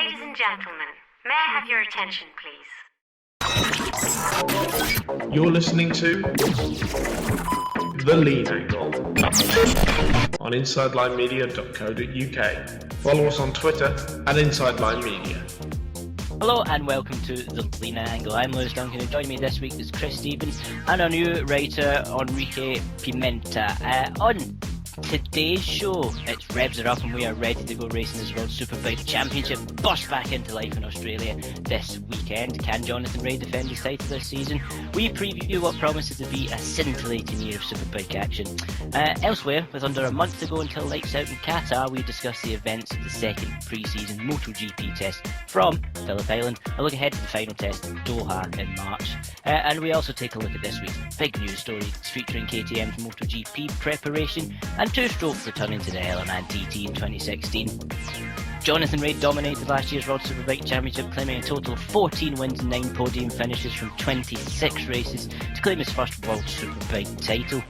Ladies and gentlemen, may I have your attention, please? You're listening to The Lean Angle on InsideLineMedia.co.uk. Follow us on Twitter at InsideLineMedia. Hello and welcome to The Lean Angle. I'm Lewis Duncan, and joining me this week is Chris Stevens and our new writer, Enrique Pimenta. On today's show, it's revs are up and we are ready to go racing as World Superbike Championship burst back into life in Australia this weekend. Can Jonathan Rea defend his title this season? We preview what promises to be a scintillating year of Superbike action. Elsewhere, with under a month to go until lights out in Qatar, we discuss the events of the second pre-season MotoGP test from Phillip Island, a look ahead to the final test in Doha in March. And we also take a look at this week's big news stories featuring KTM's MotoGP preparation and two-strokes returning to the Element TT in 2016. Jonathan Rea dominated last year's World Superbike Championship, claiming a total of 14 wins and 9 podium finishes from 26 races to claim his first World Superbike title.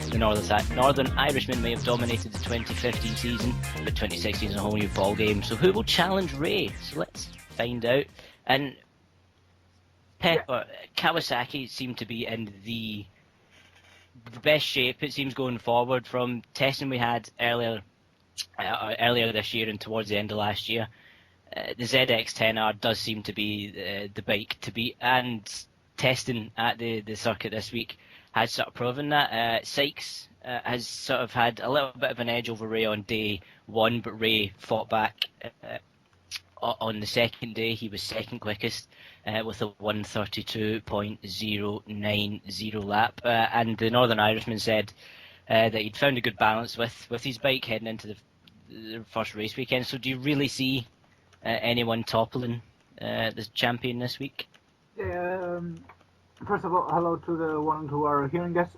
The Northern Irishman may have dominated the 2015 season, but 2016 is a whole new ballgame. So who will challenge Rea? So let's find out. And Kawasaki seem to be in the best shape, it seems, going forward from testing we had earlier this year and towards the end of last year. The ZX-10R does seem to be the bike to beat, and testing at the circuit this week has sort of proven that. Sykes has sort of had a little bit of an edge over Rea on day one, but Rea fought back on the second day. He was second quickest with a 1:32.090 lap, and the Northern Irishman said that he'd found a good balance with his bike heading into the first race weekend. So do you really see anyone toppling the champion this week? First of all, hello to the ones who are hearing us.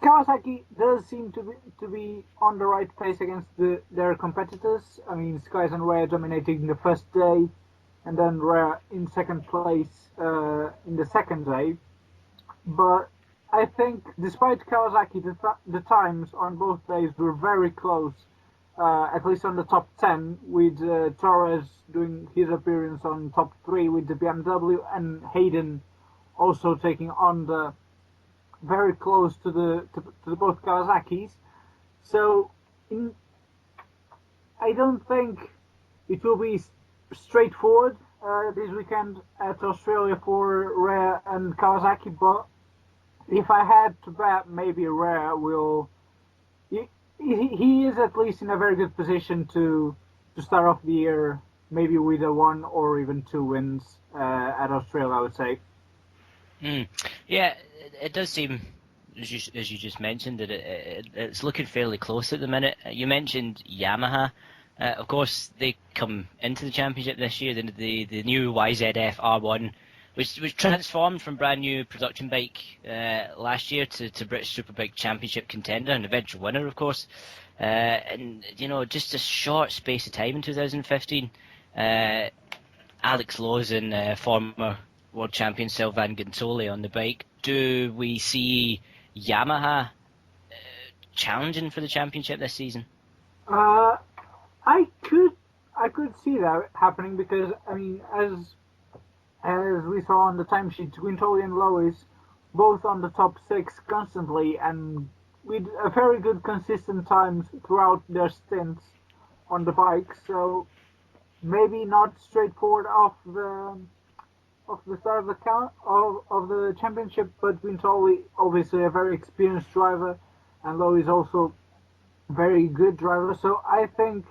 Kawasaki does seem to be on the right pace against their competitors. I mean, Skies and Rea dominating the first day, and then Rea in second place in the second day. But I think, despite Kawasaki, the times on both days were very close, at least on the top 10, with Torres doing his appearance on top 3 with the BMW, and Hayden also taking on the very close to the both Kawasaki's. So I don't think it will be straightforward this weekend at Australia for Rea and Kawasaki, but if I had to bet, maybe Rea will. He is at least in a very good position to start off the year, maybe with a 1 or even 2 wins at Australia, I would say. Yeah, it does seem, as you just mentioned, that it's looking fairly close at the minute. You mentioned Yamaha. Of course, they come into the championship this year. The new YZF R1 was transformed from brand new production bike last year to British Superbike Championship contender and eventual winner, of course. And just a short space of time in 2015, Alex Lowe's and former world champion Sylvain Guintoli on the bike. Do we see Yamaha challenging for the championship this season? I could see that happening because, I mean, as we saw on the timesheet, Guintoli and Lowe's both on the top 6 constantly and with a very good consistent times throughout their stints on the bike. So maybe not straightforward off the start of the championship, but Guintoli obviously a very experienced driver, and Lowe is also a very good driver. So I think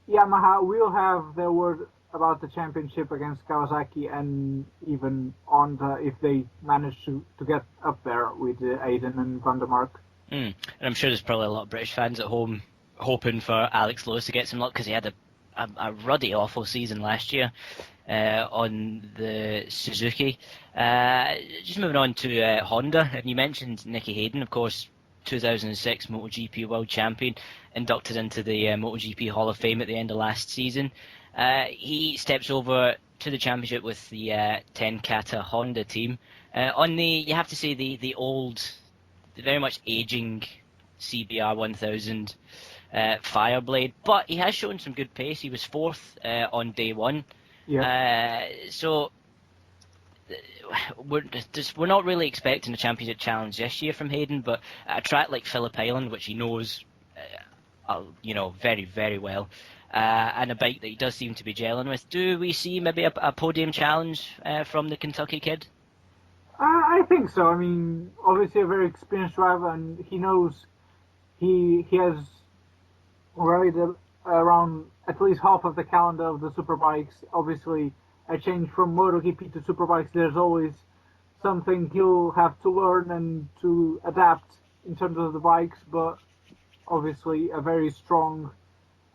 Yamaha will have their word about the championship against Kawasaki, and even if they manage to get up there with Aiden and Van der Mark. And I'm sure there's probably a lot of British fans at home hoping for Alex Lowe to get some luck, because he had a ruddy awful season last year on the Suzuki. Just moving on to Honda, and you mentioned Nicky Hayden, of course, 2006 MotoGP World Champion, inducted into the MotoGP Hall of Fame at the end of last season. He steps over to the championship with the 10 Kata Honda team on you have to say, the old, the very much aging CBR 1000. Fireblade, but he has shown some good pace. He was fourth on day one. Yeah. So we're not really expecting a championship challenge this year from Hayden, but at a track like Phillip Island, which he knows, very, very well, and a bike that he does seem to be gelling with, do we see maybe a podium challenge from the Kentucky kid? I think so. I mean, obviously a very experienced driver, and he knows he has already around at least half of the calendar of the Superbikes. Obviously, a change from MotoGP to Superbikes, there's always something he'll have to learn and to adapt in terms of the bikes, but obviously a very strong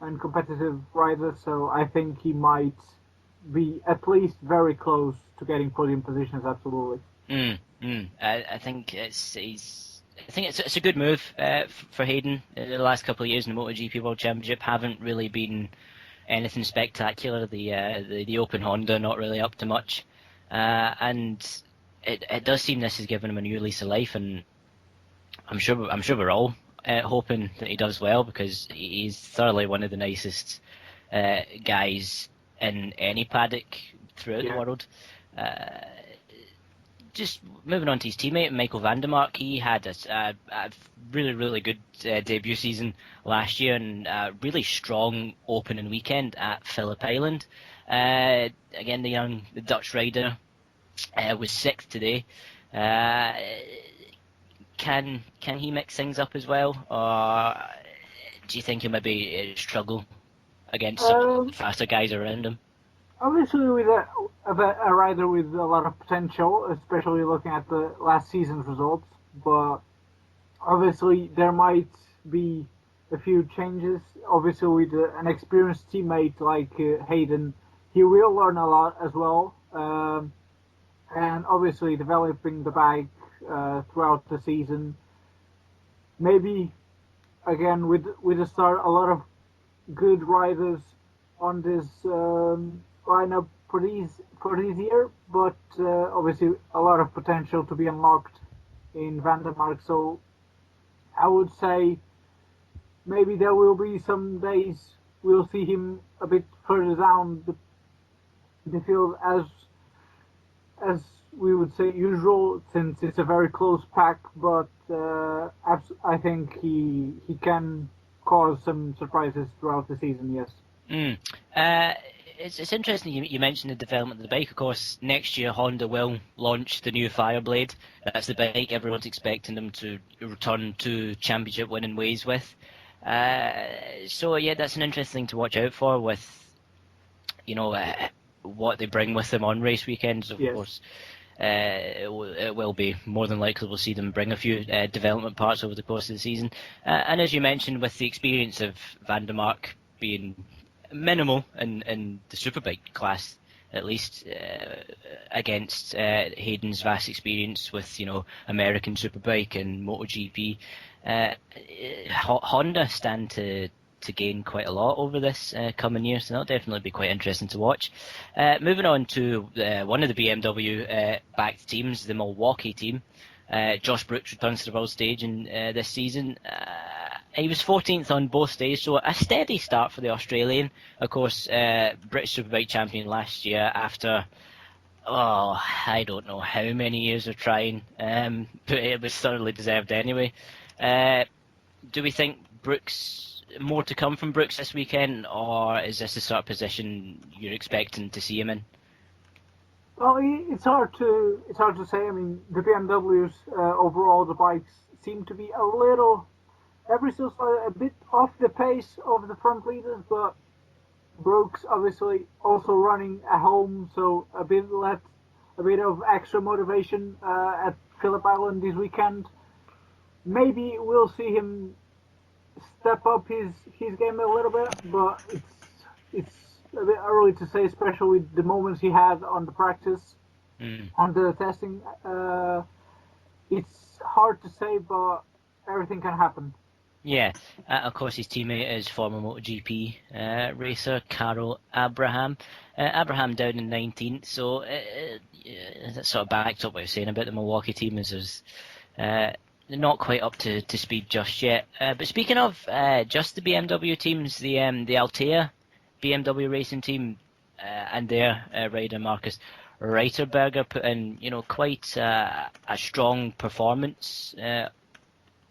and competitive rider, so I think he might be at least very close to getting podium positions, absolutely. I think it's a good move for Hayden. The last couple of years in the MotoGP World Championship haven't really been anything spectacular. The Open Honda not really up to much, and it does seem this has given him a new lease of life, and I'm sure we're all hoping that he does well, because he's thoroughly one of the nicest guys in any paddock throughout the world. Just moving on to his teammate, Michael van der Mark, he had a really, really good debut season last year, and a really strong opening weekend at Phillip Island. Again, the Dutch rider was sixth today. Can he mix things up as well, or do you think he maybe struggle against some of the faster guys around him? Obviously, with a rider with a lot of potential, especially looking at the last season's results, but obviously there might be a few changes. Obviously, with an experienced teammate like Hayden, he will learn a lot as well, and obviously developing the bike throughout the season. Maybe again with the start, a lot of good riders on this lineup for this year, but obviously a lot of potential to be unlocked in van der Mark. So I would say maybe there will be some days we'll see him a bit further down the field as we would say usual, since it's a very close pack, but I think he can cause some surprises throughout the season, yes. It's interesting you mentioned the development of the bike. Of course, next year Honda will launch the new Fireblade. That's the bike everyone's expecting them to return to championship winning ways with. So yeah, that's an interesting thing to watch out for with, what they bring with them on race weekends. Of course, it will be more than likely we'll see them bring a few development parts over the course of the season. And as you mentioned, with the experience of van der Mark being minimal in the Superbike class, at least against Hayden's vast experience with American Superbike and MotoGP, Honda stand to gain quite a lot over this coming year, so that'll definitely be quite interesting to watch. Moving on to one of the BMW backed teams, the Milwaukee team. Josh Brooks returns to the world stage in this season. He was 14th on both days, so a steady start for the Australian. Of course, British Superbike champion last year after, I don't know how many years of trying, but it was thoroughly deserved anyway. Do we think more to come from Brooks this weekend, or is this the sort of position you're expecting to see him in? Well, it's hard to say. I mean, the BMWs overall, the bikes seem to be every so slightly a bit off the pace of the front leaders, but Brooks obviously also running at home, so a bit of extra motivation at Phillip Island this weekend. Maybe we'll see him step up his game a little bit, but it's a bit early to say, especially with the moments he had on the practice, on the testing. It's hard to say, but everything can happen. Yeah, of course his teammate is former MotoGP racer Carol Abraham. Abraham down in 19th, so that sort of backs up what you're saying about the Milwaukee team. Is there's not quite up to speed just yet. But speaking of just the BMW teams, the Altea BMW racing team and their rider Marcus Reiterberger put in, quite a strong performance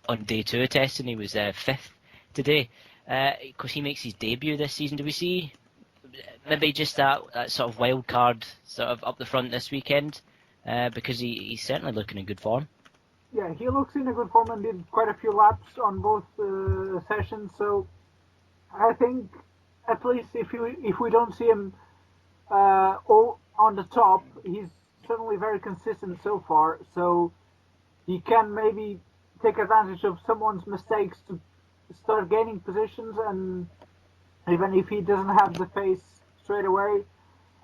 on day 2 of testing. He was 5th today. Of course, he makes his debut this season. Do we see maybe just that sort of wild card sort of up the front this weekend? Because he's certainly looking in good form. Yeah, he looks in a good form and did quite a few laps on both sessions. So I think at least if we don't see him all on the top, he's certainly very consistent so far. So he can maybe take advantage of someone's mistakes to start gaining positions, and even if he doesn't have the pace straight away,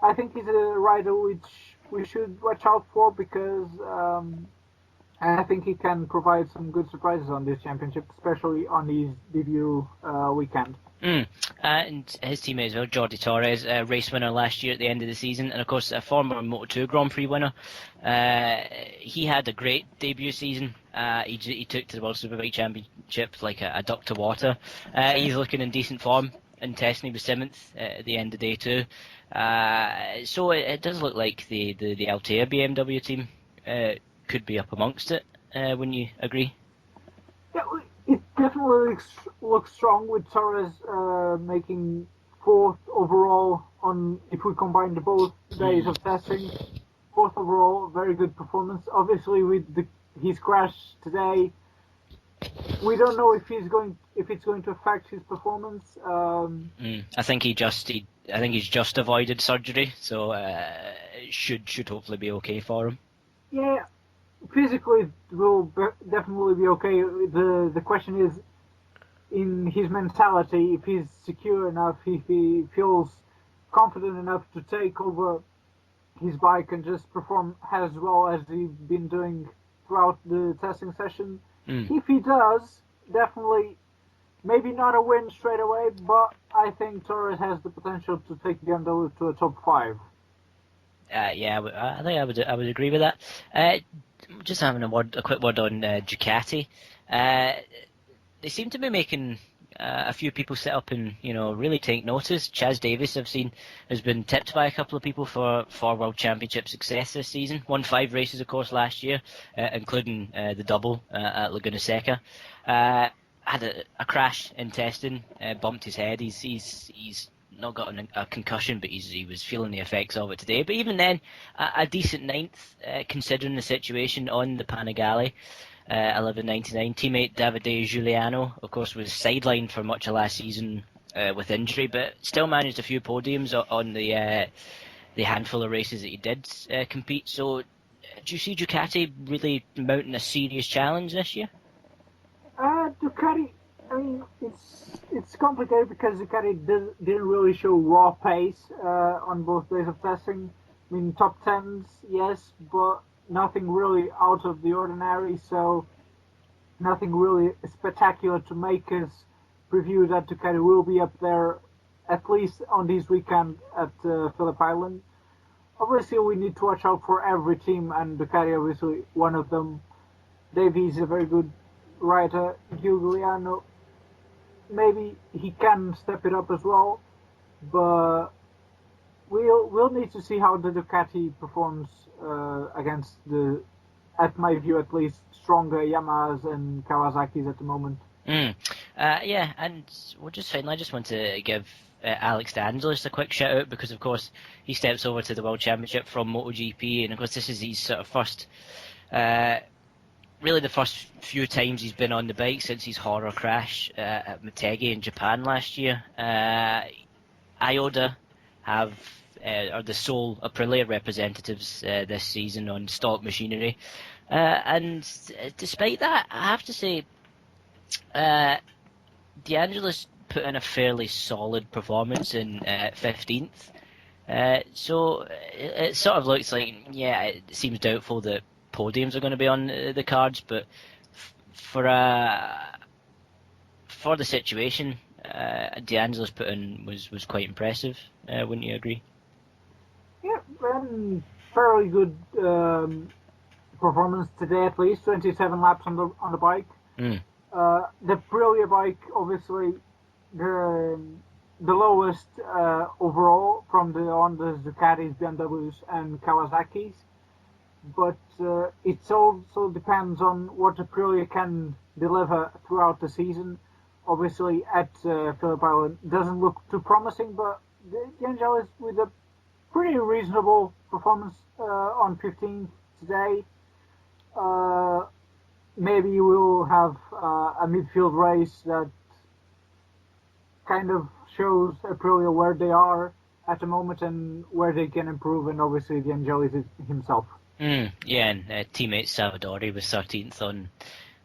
I think he's a rider which we should watch out for, because I think he can provide some good surprises on this championship, especially on his debut weekend. And his teammate as well, Jordi Torres, race winner last year at the end of the season, and of course a former Moto2 Grand Prix winner. He had a great debut season. He took to the World Superbike Championship like a duck to water. He's looking in decent form in testing. He was 7th at the end of day 2. So it does look like the Altea BMW team could be up amongst it. Wouldn't you agree? Yeah, it definitely looks strong with Torres making 4th overall on, if we combine the both days of testing. 4th overall, very good performance. Obviously, with his crash today, we don't know if it's going to affect his performance. I think he's just avoided surgery, so it should hopefully be okay for him. Yeah, physically it will definitely be okay. The question is in his mentality, if he's secure enough, if he feels confident enough to take over his bike and just perform as well as he's been doing throughout the testing session. If he does, definitely, maybe not a win straight away, but I think Torres has the potential to take BMW to a top 5. Yeah, I think I would agree with that. Just having a quick word on Ducati. They seem to be making a few people sit up and really take notice. Chaz Davis, I've seen, has been tipped by a couple of people for World Championship success this season. Won 5 races, of course, last year, including the double at Laguna Seca. Had a crash in testing, bumped his head. He's not got a concussion, but he was feeling the effects of it today. But even then, a decent 9th, considering the situation on the Panigale. 11.99. Teammate Davide Giuliano, of course, was sidelined for much of last season with injury, but still managed a few podiums on the handful of races that he did compete. So, do you see Ducati really mounting a serious challenge this year? Ducati, I mean, it's complicated because Ducati didn't really show raw pace on both days of testing. I mean, top 10s, yes, but nothing really out of the ordinary, so nothing really spectacular to make us preview that Ducati will be up there, at least on this weekend at Phillip Island. Obviously, we need to watch out for every team, and Ducati obviously one of them. Davey is a very good rider. Giuliano, maybe he can step it up as well, but we'll need to see how the Ducati performs against at my view at least, stronger Yamahas and Kawasaki's at the moment. Yeah, and we'll just finally, I just want to give Alex DeAngelis a quick shout out, because of course he steps over to the World Championship from MotoGP, and of course this is his sort of first, really the first few times he's been on the bike since his horror crash at Motegi in Japan last year. Ioda are the sole Aprilia representatives this season on stock machinery, and despite that, I have to say, DeAngelis put in a fairly solid performance in 15th. So it sort of looks like, yeah, it seems doubtful that podiums are going to be on the cards, but for the situation, DeAngelis put in was quite impressive. Wouldn't you agree? Yeah, fairly good performance today at least, 27 laps on the bike. Mm. The Aprilia bike, obviously, the lowest overall from the Hondas, Ducatis, BMWs, and Kawasaki's. But it also depends on what Aprilia can deliver throughout the season. Obviously, at Phillip Island, doesn't look too promising, but the Angelis with a pretty reasonable performance on 15th today. Maybe we'll have a midfield race that kind of shows Aprilia where they are at the moment and where they can improve, and obviously the Angelis himself. Yeah, and teammate Salvadori was 13th on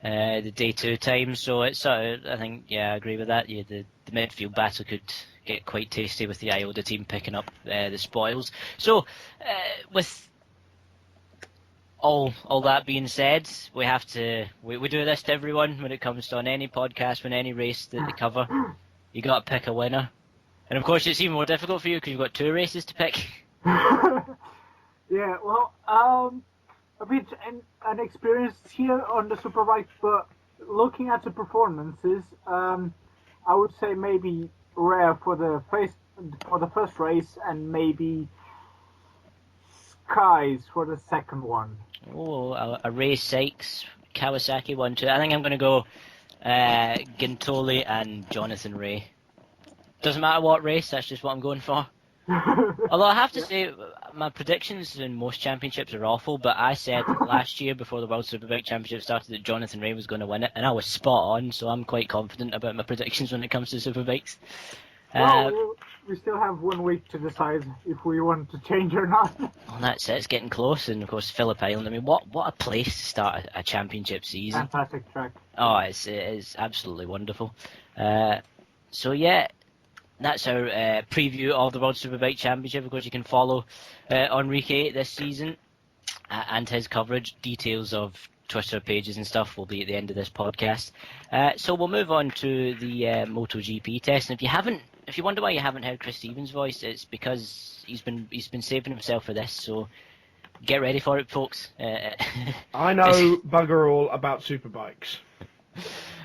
the day 2 time, so it's I think, yeah, I agree with that. Yeah, the midfield battle could get quite tasty with the Iota team picking up the spoils. So, with all that being said, we have to we do this to everyone when it comes to on any podcast, when any race that they cover, you got to pick a winner. And of course, it's even more difficult for you because you've got 2 races to pick. Yeah, well, a bit unexperienced here on the Superbike, but looking at the performances, I would say maybe Rare for the first race, and maybe Skies for the second one. Oh, a Ray Sykes, Kawasaki 1-2. I think I'm going to go Gintoli and Jonathan Ray. Doesn't matter what race, that's just what I'm going for. Although I have to say, my predictions in most championships are awful, but I said last year before the World Superbike Championship started that Jonathan Ray was going to win it, and I was spot on, so I'm quite confident about my predictions when it comes to Superbikes. Well, we still have 1 week to decide if we want to change or not. Well, that's it, it's getting close, and of course Phillip Island, I mean, what a place to start a championship season. Fantastic track. Oh, it's absolutely wonderful. So yeah, that's our preview of the World Superbike Championship. Of course, you can follow Enrique this season and his coverage. Details of Twitter pages and stuff will be at the end of this podcast. So we'll move on to the MotoGP test. And if you wonder why you haven't heard Chris Stevens' voice, it's because he's been saving himself for this. So get ready for it, folks. I know bugger all about superbikes.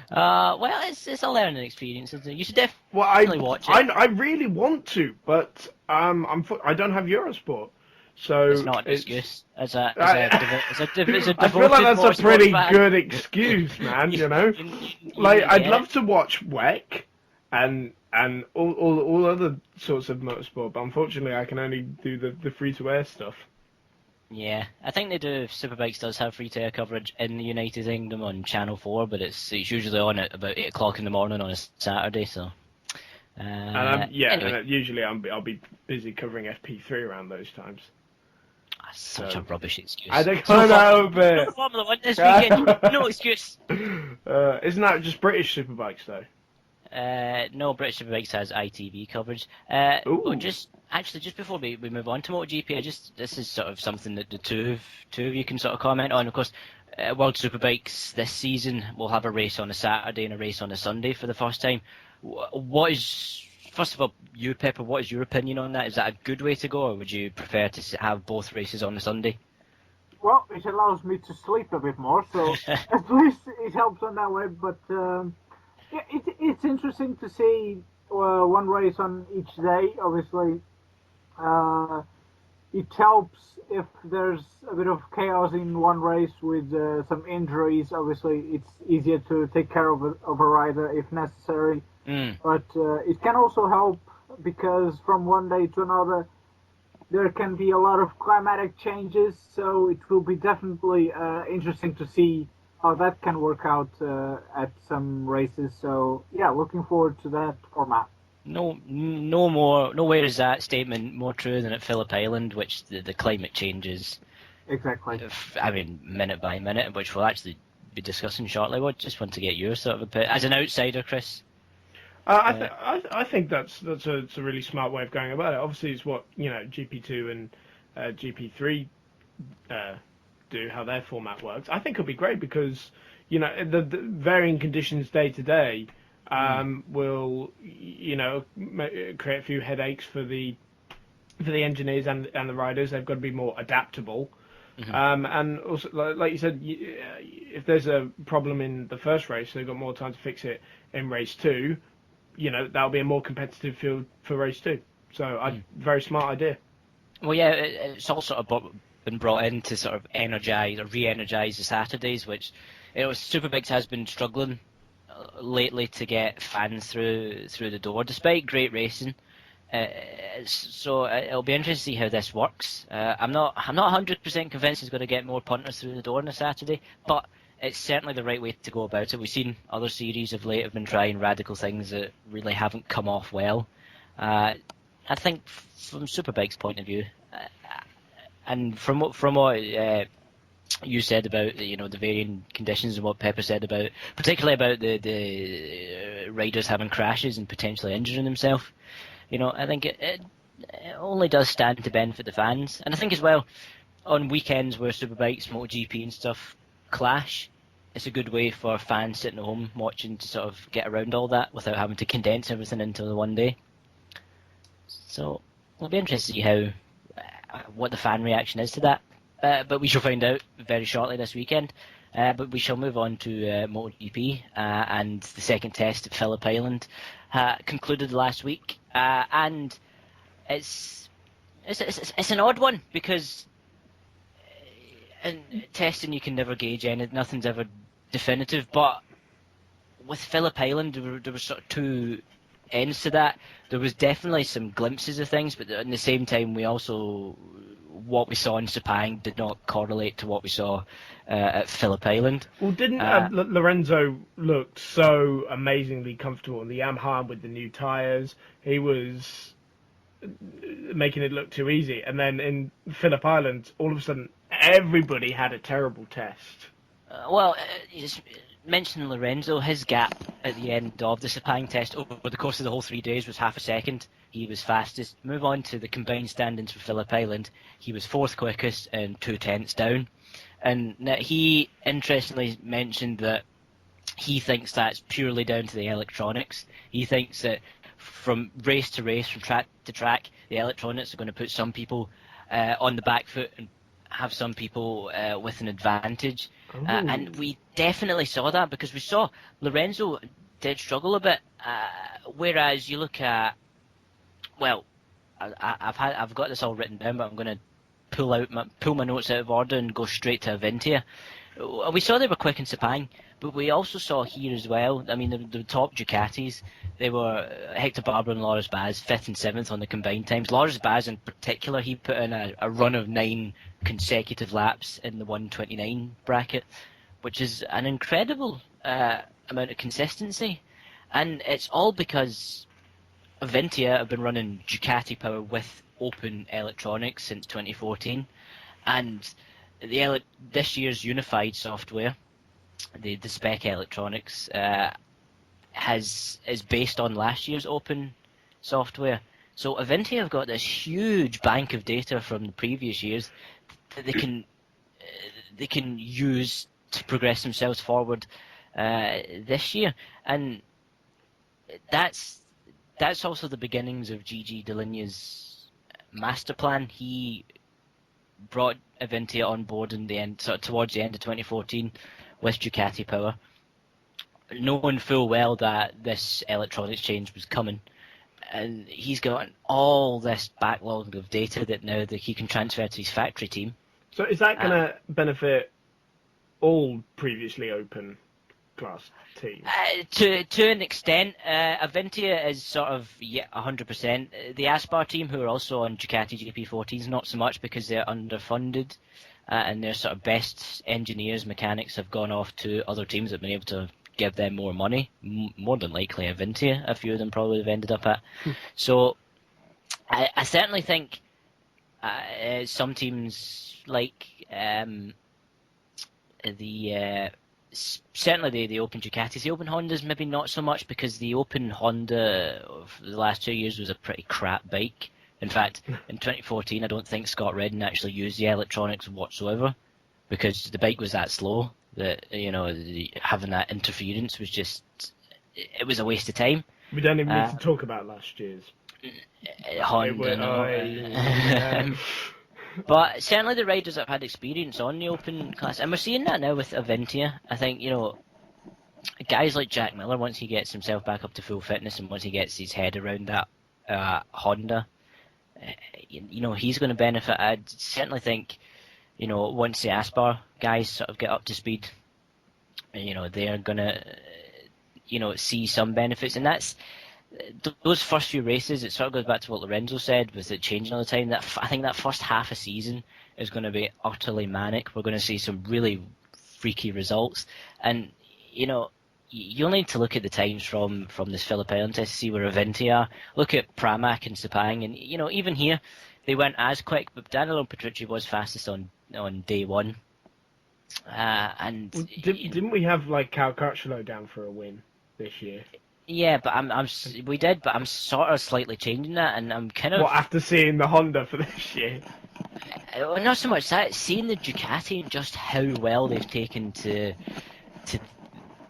Well, it's a learning experience, isn't it? You should definitely watch it. I really want to, but I don't have Eurosport, so it's not an excuse. As a I devoted feel like that's a pretty fan. good excuse, man. You know, like I'd love to watch WEC and all other sorts of motorsport, but unfortunately, I can only do the free to air stuff. Yeah, I think they do. Superbikes does have free-to-air coverage in the United Kingdom on Channel 4, but it's usually on at about 8 o'clock in the morning on a Saturday. So, And anyway. and usually I'll be busy covering FP3 around those times. That's such a rubbish excuse. I don't know, No but Formula One this weekend. No excuse. Isn't that just British Superbikes though? No, British Superbikes has ITV coverage. Ooh. Just before we move on to MotoGP, this is sort of something that the two of you can sort of comment on. Of course, World Superbikes this season will have a race on a Saturday and a race on a Sunday for the first time. What is, first of all, you, Pepper, what is your opinion on that? Is that a good way to go, or would you prefer to have both races on a Sunday? Well, it allows me to sleep a bit more, so at least it helps on that way, but yeah, it's interesting to see one race on each day. Obviously, it helps if there's a bit of chaos in one race with some injuries. Obviously, it's easier to take care of a rider if necessary. But it can also help because from one day to another, there can be a lot of climatic changes. So it will be definitely interesting to see how that can work out at some races. So yeah, looking forward to that format. Nowhere is that statement more true than at Phillip Island, which the climate changes. Exactly. I mean, minute by minute, which we'll actually be discussing shortly. I just want to get your sort of opinion as an outsider, Chris. I think that's a really smart way of going about it. Obviously, it's what GP2 and GP3 do, how their format works. I think it'll be great because the varying conditions day to day will create a few headaches for the engineers and the riders. They've got to be more adaptable. And also, like you said, if there's a problem in the first race, they've got more time to fix it in race 2. That'll be a more competitive field for race 2. So, very smart idea. Well, yeah, it's all sort of been brought in to sort of energise or re-energise the Saturdays, which Superbikes has been struggling lately to get fans through the door, despite great racing. So it'll be interesting to see how this works. I'm not 100% convinced he's going to get more punters through the door on a Saturday, but it's certainly the right way to go about it. We've seen other series of late have been trying radical things that really haven't come off well. I think from Superbike's point of view, and from what you said about the varying conditions and what Pepper said about, particularly about the riders having crashes and potentially injuring themselves. I think it only does stand to benefit the fans. And I think as well, on weekends where Superbikes, MotoGP and stuff clash, it's a good way for fans sitting at home watching to sort of get around all that without having to condense everything into the one day. So it'll be interesting to see what the fan reaction is to that. But we shall find out very shortly this weekend. But we shall move on to MotoGP and the second test at Phillip Island concluded last week, and it's an odd one because in testing you can never gauge anything, nothing's ever definitive. But with Phillip Island, there were sort of two ends to that. There was definitely some glimpses of things, but at the same time, what we saw in Sepang did not correlate to what we saw at Phillip Island. Well, didn't Lorenzo look so amazingly comfortable in the Yamaha with the new tyres? He was making it look too easy. And then in Phillip Island, all of a sudden, everybody had a terrible test. You just mentioned Lorenzo. His gap at the end of the Sepang test over the course of the whole 3 days was half a second. He was fastest. Move on to the combined standings for Phillip Island. He was 4th quickest and 2/10 down. And he interestingly mentioned that he thinks that's purely down to the electronics. He thinks that from race to race, from track to track, the electronics are going to put some people on the back foot and have some people with an advantage. And we definitely saw that because we saw Lorenzo did struggle a bit. Whereas you look at, I've got this all written down, but I'm going to pull my notes out of order and go straight to Avintia. We saw they were quick in Sepang, but we also saw here as well. I mean, the top Ducatis, they were Hector Barbara and Loris Baz, 5th and 7th on the combined times. Loris Baz in particular, he put in a run of 9 consecutive laps in the 129 bracket, which is an incredible amount of consistency. And it's all because Avintia have been running Ducati power with open electronics since 2014, and this year's unified software, the spec electronics, is based on last year's open software. So Avintia have got this huge bank of data from the previous years that they can use to progress themselves forward this year, and that's also the beginnings of Gigi Dall'Igna's master plan. He brought Avintia on board in the end, sort of towards the end of 2014, with Ducati power, knowing full well that this electronics change was coming. And he's got all this backlog of data that now that he can transfer to his factory team. So is that going to benefit all previously open class teams? To an extent, Avintia is sort of 100%. The Aspar team, who are also on Ducati GP14s, not so much because they're underfunded, and their sort of best engineers, mechanics have gone off to other teams that have been able to give them more money. More than likely Avintia, a few of them probably have ended up at. So I certainly think some teams like certainly the Open Ducatis, the Open Hondas maybe not so much, because the Open Honda of the last 2 years was a pretty crap bike. In fact, in 2014 I don't think Scott Redding actually used the electronics whatsoever, because the bike was that slow that having that interference was just, it was a waste of time. We don't even need to talk about last year's Honda. But certainly the riders that have had experience on the Open class, and we're seeing that now with Aventia. I think, guys like Jack Miller, once he gets himself back up to full fitness and once he gets his head around that Honda, he's going to benefit. I certainly think, once the Aspar guys sort of get up to speed, they're going to, see some benefits. And that's those first few races. It sort of goes back to what Lorenzo said, with it changing all the time. I think that first half a season is going to be utterly manic. We're going to see some really freaky results. And, you'll need to look at the times from this Phillip Island test to see where Avinti are. Look at Pramac and Sepang, and even here they weren't as quick, but Danilo Petrucci was fastest on day one. Didn't we have like Cal Crutchlow down for a win this year? Yeah, but we did, but I'm sort of slightly changing that, and I'm kind of. What, after seeing the Honda for this year? Not so much that, seeing the Ducati and just how well they've taken to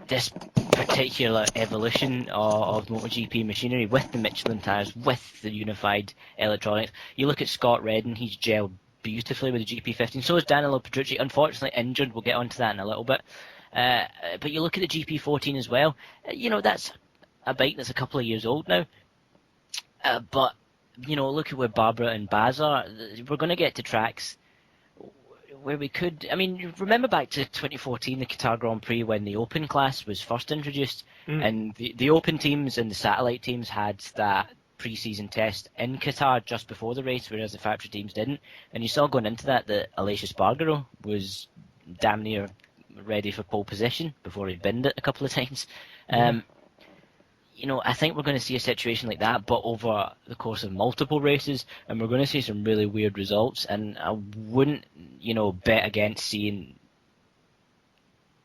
this particular evolution of MotoGP machinery with the Michelin tyres, with the unified electronics. You look at Scott Redden, he's gelled beautifully with the GP15. So is Danilo Petrucci, unfortunately injured. We'll get onto that in a little bit. But you look at the GP14 as well. That's a bike that's a couple of years old now. But look at where Barbara and Baz are. We're going to get to tracks where we could. I mean, remember back to 2014, the Qatar Grand Prix, when the Open class was first introduced, and the Open teams and the satellite teams had that pre-season test in Qatar just before the race, whereas the factory teams didn't. And you saw going into that Aleix Espargaro was damn near ready for pole position before he binned it a couple of times. I think we're going to see a situation like that, but over the course of multiple races, and we're going to see some really weird results. And I wouldn't, bet against seeing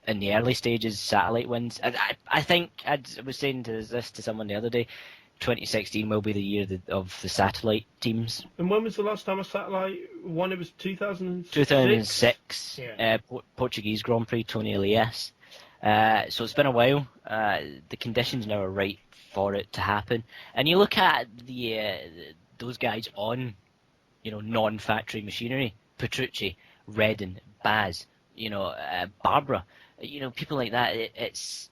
in the early stages satellite wins. I think I was saying this to someone the other day. 2016 will be the year of the satellite teams. And when was the last time a satellite won? It was 2006? 2006, yeah. Portuguese Grand Prix, Tony Elias. So it's been a while. The conditions now are right for it to happen. And you look at those guys on, non-factory machinery, Petrucci, Redden, Baz, Barbara, people like that. It's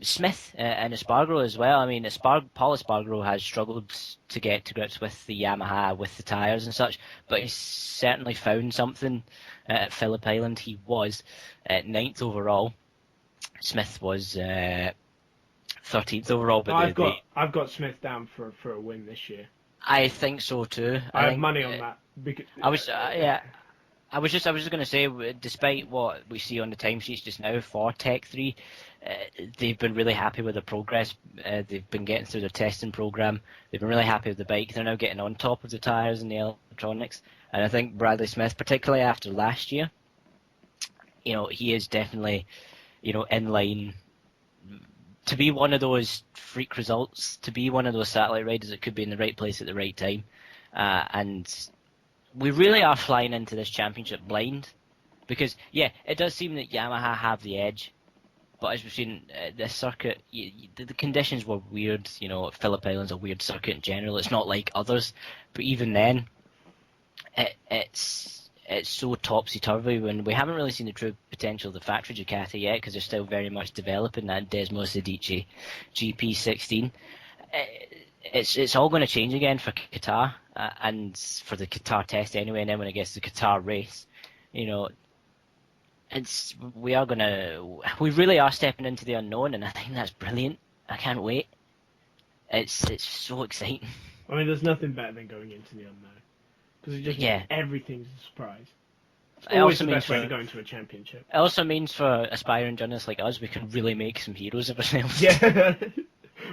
Smith and Espargaro as well. I mean, Paul Espargaro has struggled to get to grips with the Yamaha, with the tyres and such, but he's certainly found something at Phillip Island. He was 9th overall. Smith was 13th overall. But I've got Smith down for a win this year. I think so too. I have money on that. Because, I was just going to say, despite what we see on the timesheets just now for Tech 3, they've been really happy with the progress. They've been getting through their testing program. They've been really happy with the bike. They're now getting on top of the tyres and the electronics. And I think Bradley Smith, particularly after last year, he is definitely, in line to be one of those freak results, to be one of those satellite riders that could be in the right place at the right time. And we really are flying into this championship blind, because it does seem that Yamaha have the edge, but as we've seen, this circuit, the conditions were weird. Phillip Island's a weird circuit in general. It's not like others, but even then, it's so topsy-turvy when we haven't really seen the true potential of the factory Ducati yet, because they're still very much developing that Desmos Adichie GP16. It's all going to change again for Qatar, and for the Qatar test anyway, and then when it gets to the Qatar race, we really are stepping into the unknown, and I think that's brilliant. I can't wait. It's so exciting. I mean, there's nothing better than going into the unknown, because it just means everything's a surprise. It's always the best way to go into a championship. It also means for aspiring journalists like us, we can really make some heroes of ourselves. Yeah.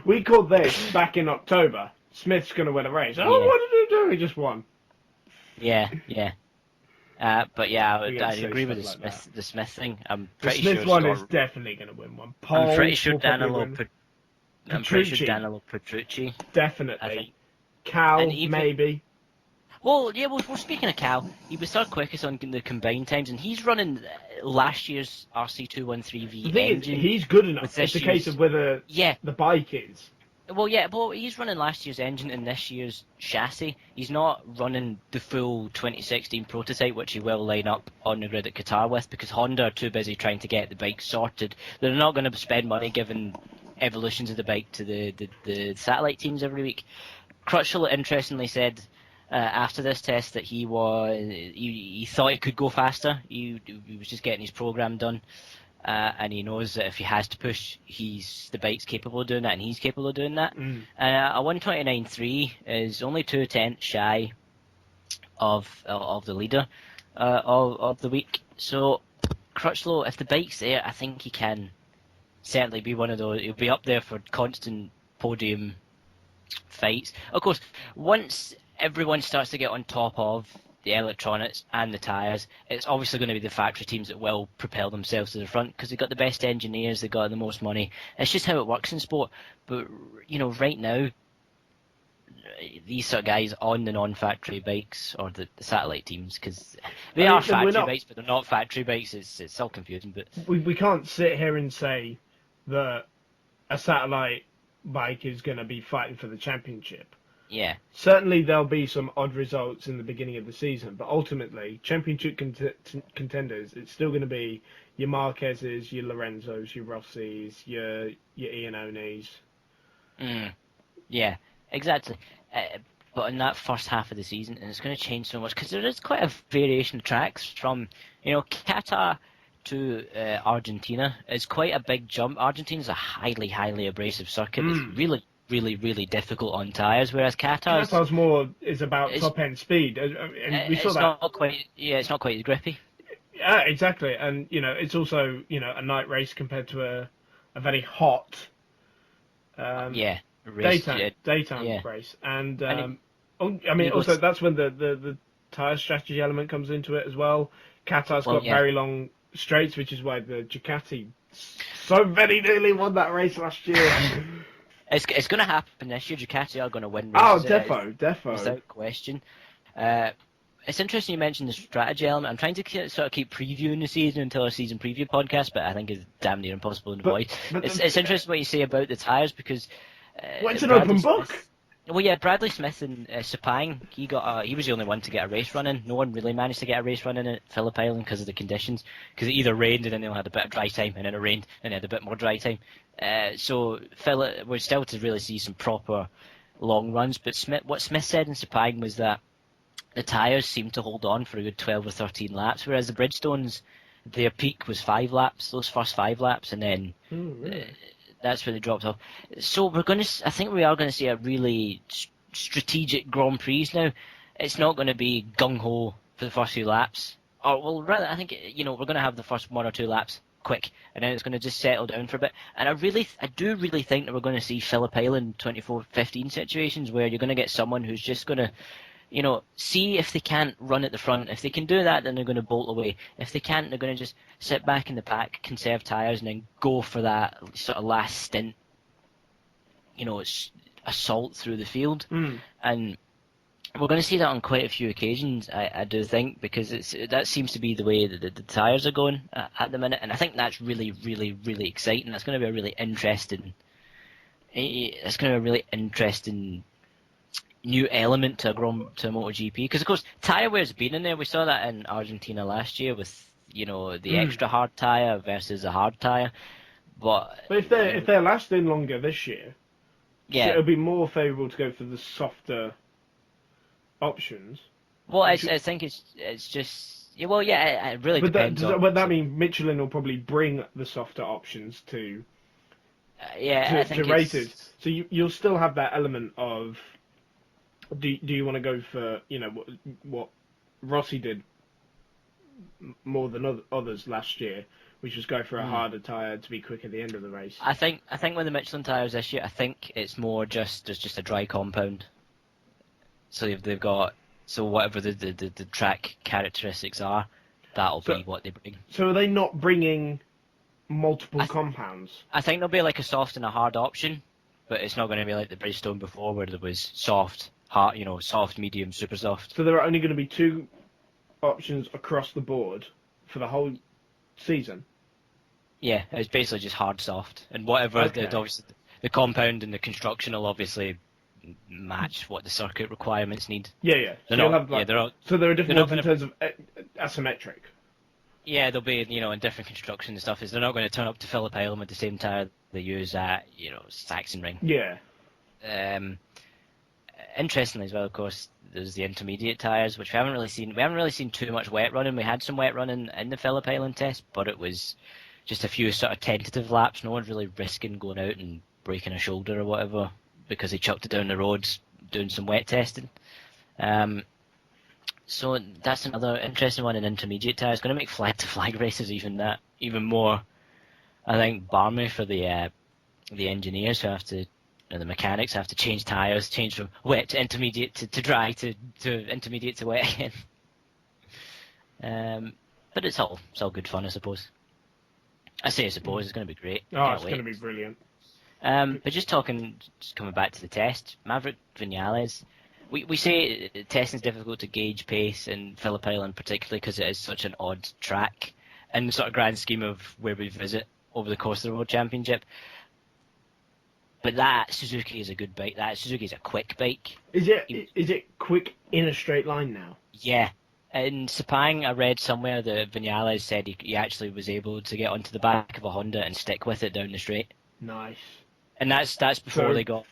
We called this back in October. Smith's going to win a race. Oh, what did he do? He just won. Yeah. But I agree with the Smith thing. I'm pretty sure the Smith one is definitely going to win one. I'm pretty sure Danilo Petrucci. Definitely. Cal, maybe. Well, speaking of Cal, he was third quickest on the combined times, and he's running last year's RC213V engine. He's good enough. It's a case of whether the bike is. Well, yeah, well, he's running last year's engine in this year's chassis. He's not running the full 2016 prototype, which he will line up on the grid at Qatar with, because Honda are too busy trying to get the bike sorted. They're not going to spend money giving evolutions of the bike to the satellite teams every week. Crutchlow interestingly said after this test that he thought he could go faster. He was just getting his program done. And he knows that if he has to push, the bike's capable of doing that, and he's capable of doing that. A 129.3 is only 2/10 shy of the leader of the week. So Crutchlow, if the bike's there, I think he can certainly be one of those. He'll be up there for constant podium fights. Of course, once everyone starts to get on top of the electronics and the tyres, it's obviously going to be the factory teams that will propel themselves to the front because they've got the best engineers, they've got the most money. It's just how it works in sport. But, right now, these sort of guys on the non-factory bikes, or the satellite teams, because they are factory bikes, but they're not factory bikes, it's all confusing. But we can't sit here and say that a satellite bike is going to be fighting for the championship. Yeah. Certainly there'll be some odd results in the beginning of the season, but ultimately, championship contenders, it's still going to be your Marquez's, your Lorenzos, your Rossi's, your Iannone's. Yeah, exactly. But in that first half of the season, and it's going to change so much, because there is quite a variation of tracks from, Qatar to Argentina is quite a big jump. Argentina's a highly, highly abrasive circuit. It's really, really, really difficult on tyres, whereas Qatar's more is about top end speed, and we saw that. It's not quite as grippy. Yeah, exactly, and it's also a night race compared to a very hot daytime race, and also that's when the tyre strategy element comes into it as well. Qatar's got very long straights, which is why the Ducati so very nearly won that race last year. It's going to happen this year. Ducati are going to win races. Oh, defo. Without question. It's interesting you mentioned the strategy element. I'm trying to sort of keep previewing the season until our season preview podcast, but I think it's damn near impossible to avoid. It's interesting what you say about the tyres, because... it's an open book! Well, yeah, Bradley Smith and Sepang, he was the only one to get a race running. No one really managed to get a race running at Phillip Island because of the conditions. Because it either rained and then they only had a bit of dry time, and then it rained and they had a bit more dry time. So Phillip, we're still to really see some proper long runs. But what Smith said in Sepang was that the tyres seemed to hold on for a good 12 or 13 laps, whereas the Bridgestones, their peak was 5 laps, those first 5 laps, and then... that's where they dropped off. So I think we are going to see a really strategic Grand Prix now. It's not going to be gung-ho for the first few laps. Rather, I think, we're going to have the first 1 or 2 laps quick, and then it's going to just settle down for a bit. And I do really think that we're going to see Phillip Island 24-15 situations where you're going to get someone who's just going to, see if they can't run at the front. If they can do that, then they're going to bolt away. If they can't, they're going to just sit back in the pack, conserve tyres, and then go for that sort of last stint, assault through the field. And we're going to see that on quite a few occasions, I do think, because that seems to be the way that the tyres are going at the minute. And I think that's really, really, really exciting. That's going to be a really interesting... It's going to be a really interesting... new element to MotoGP, because of course tyre wear's been in there. We saw that in Argentina last year with the extra hard tyre versus a hard tyre, but if they're lasting longer this year, yeah, it'll be more favourable to go for the softer options. Well, I think it's just it really depends. But that mean Michelin will probably bring the softer options to races, so you'll still have that element of. Do you want to go for what Rossi did more than others last year, which was go for a harder tyre to be quick at the end of the race? I think with the Michelin tyres this year, I think it's more there's just a dry compound. So they've got whatever the track characteristics are, that'll be what they bring. So are they not bringing multiple compounds? I think there'll be like a soft and a hard option, but it's not going to be like the Bridgestone before where there was soft. Hard, soft, medium, super soft. So there are only going to be 2 options across the board for the whole season? Yeah, it's basically just hard, soft. And whatever, obviously, the compound and the construction will obviously match what the circuit requirements need. Yeah. So, They're you'll not- have, like, yeah, they're not- so there are they're different not ones in terms of asymmetric. Yeah, they'll be, in different construction and stuff. Is they're not going to turn up to Phillip Island with the same tyre they use at, Sachsenring. Yeah. Interestingly as well, of course, there's the intermediate tyres, which we haven't really seen. We haven't really seen too much wet running. We had some wet running in the Phillip Island test, but it was just a few sort of tentative laps. No one's really risking going out and breaking a shoulder or whatever because they chucked it down the roads doing some wet testing. So that's another interesting one in intermediate tyres. It's going to make flag-to-flag races even more, I think, balmy for the engineers who have to, the mechanics have to change tyres, change from wet to intermediate to dry to intermediate to wet again. But it's all good fun, I suppose. I suppose it's going to be great. Oh, it's going to be brilliant. But just coming back to the test, Maverick Vinales. We say testing is difficult to gauge pace in Phillip Island, particularly because it is such an odd track in the sort of grand scheme of where we visit over the course of the World Championship. But that Suzuki is a good bike. That Suzuki is a quick bike. Is it quick in a straight line now? Yeah. In Sepang, I read somewhere that Vinales said he actually was able to get onto the back of a Honda and stick with it down the straight. Nice. And that's before they got...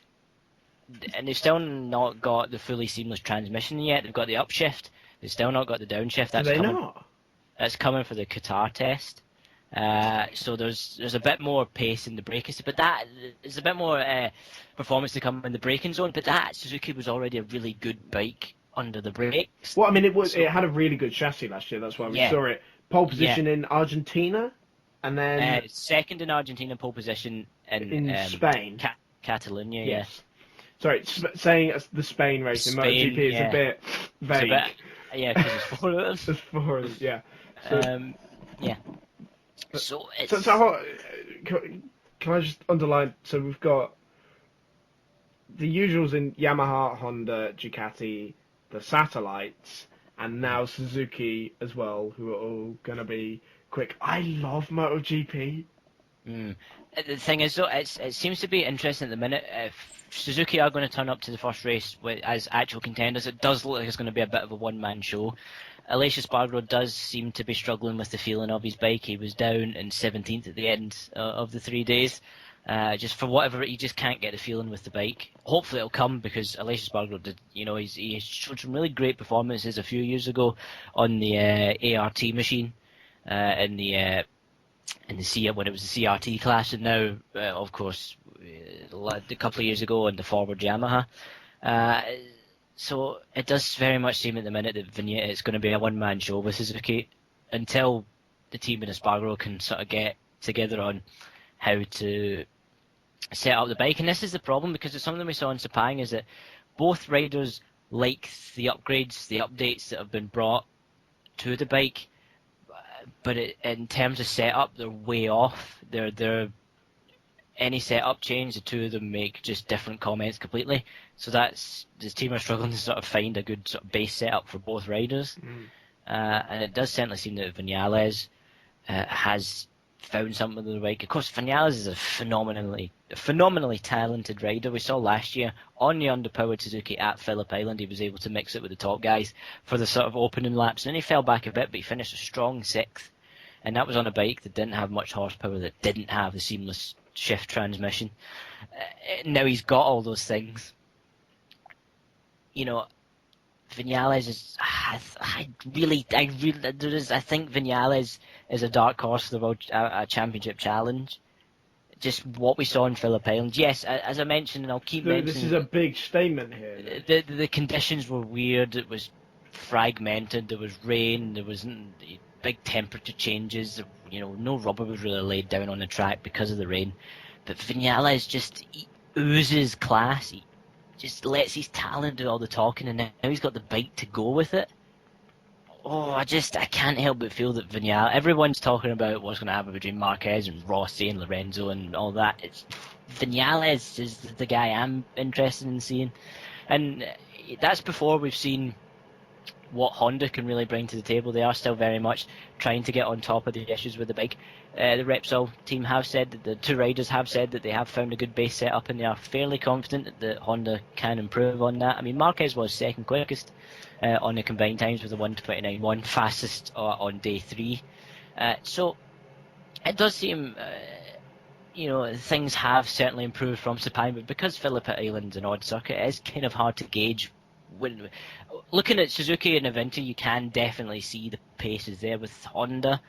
And they've still not got the fully seamless transmission yet. They've got the upshift. They've still not got the downshift. That's coming for the Qatar test. So there's a bit more pace in the braking, but there's a bit more performance to come in the braking zone. But that Suzuki was already a really good bike under the brakes. Well, I mean, it had a really good chassis last year. That's why we saw it. Pole position in Argentina, and then second in Argentina, pole position in Spain, Catalonia. Yes. Yeah. Sorry, saying the Spain race in MotoGP is a bit vague. Because there's 4 of them. There's 4 of them, yeah. So can I just underline? So we've got the usuals in Yamaha, Honda, Ducati, the satellites, and now Suzuki as well, who are all going to be quick. I love MotoGP. The thing is, though, it seems to be interesting at the minute. If Suzuki are going to turn up to the first race as actual contenders, it does look like it's going to be a bit of a one-man show. Aleix Espargaro does seem to be struggling with the feeling of his bike. He was down in 17th at the end of the 3 days. Just for whatever, he just can't get the feeling with the bike. Hopefully it'll come, because Aleix Espargaro did, he showed some really great performances a few years ago on the ART machine in the when it was the CRT class, and now, of course, a couple of years ago on the Forward Yamaha. So it does very much seem at the minute that it's going to be a one-man show with Suzuki until the team and Espargaro can sort of get together on how to set up the bike. And this is the problem, because it's something we saw in Sepang, is that both riders like the upgrades, the updates that have been brought to the bike, but in terms of setup, they're way off. They're any setup change, the two of them make just different comments completely. So this team are struggling to sort of find a good sort of base setup for both riders. And it does certainly seem that Vinales has found something with the bike. Of course, Vinales is a phenomenally talented rider. We saw last year on the underpowered Suzuki at Phillip Island, he was able to mix it with the top guys for the sort of opening laps. And then he fell back a bit, but he finished a strong 6th. And that was on a bike that didn't have much horsepower, that didn't have the seamless shift transmission. Now he's got all those things. Vinales is. I think Vinales is a dark horse for the World Championship Challenge. Just what we saw in Phillip Island. Yes, as I mentioned, and I'll keep mentioning. This is a big statement here. The conditions were weird. It was fragmented. There was rain. There was big temperature changes. No rubber was really laid down on the track because of the rain. But Vinales he oozes class. He just lets his talent do all the talking, and now he's got the bike to go with it. Oh, I can't help but feel that Vinales... Everyone's talking about what's going to happen between Marquez and Rossi and Lorenzo and all that. Vinales is the guy I'm interested in seeing. And that's before we've seen what Honda can really bring to the table. They are still very much trying to get on top of the issues with the bike. The Repsol team have said that the two riders have said that they have found a good base setup, and they are fairly confident that Honda can improve on that. I mean, Marquez was second quickest on the combined times with a 1:29.1, fastest on day 3. So it does seem, things have certainly improved from Sepang, but because Phillip Island's an odd circuit, it is kind of hard to gauge. When looking at Suzuki and Avinti, you can definitely see the pace is there. With Honda,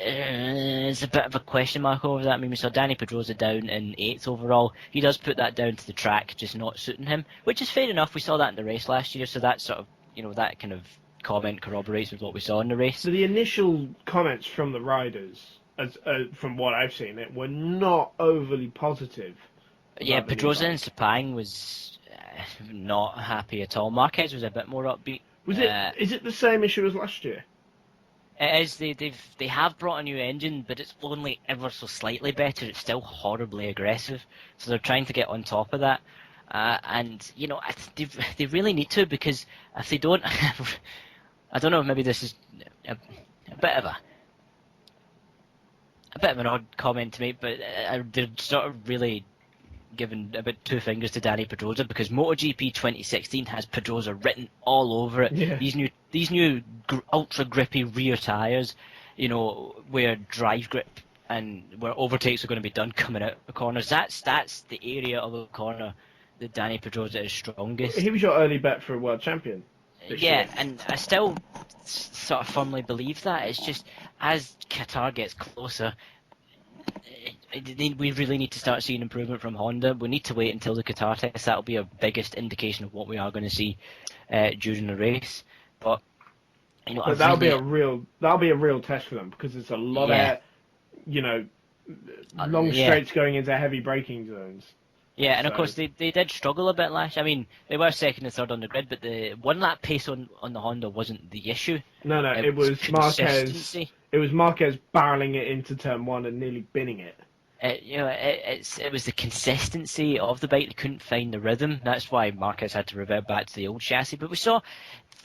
it's a bit of a question mark over that. I mean, we saw Danny Pedrosa down in 8th overall. He does put that down to the track just not suiting him, which is fair enough. We saw that in the race last year, so that sort of, that kind of comment corroborates with what we saw in the race. So the initial comments from the riders, as from what I've seen, it were not overly positive. Yeah, Pedrosa and Sepang was not happy at all. Marquez was a bit more upbeat. Is it the same issue as last year? It is. They have brought a new engine, but it's only ever so slightly better. It's still horribly aggressive, so they're trying to get on top of that. And they really need to, because if they don't, I don't know. Maybe this is a bit of an odd comment to make, but they're sort of really giving about 2 fingers to Danny Pedrosa, because MotoGP 2016 has Pedrosa written all over it. Yeah. These new ultra grippy rear tyres, where drive grip and where overtakes are going to be done coming out of corners. That's the area of the corner that Danny Pedrosa is strongest. He was your early bet for a world champion. Yeah, and I still sort of firmly believe that. It's just, as Qatar gets closer, we really need to start seeing improvement from Honda. We need to wait until the Qatar test. That'll be our biggest indication of what we are going to see during the race. But that'll be a real test for them, because there's a lot of long straights going into heavy braking zones. Yeah, and of course they did struggle a bit last. I mean, they were second and third on the grid, but the 1 lap pace on the Honda wasn't the issue. No, it was Marquez. It It was Marquez barreling it into turn 1 and nearly binning it. It was the consistency of the bike. They couldn't find the rhythm. That's why Marquez had to revert back to the old chassis. But we saw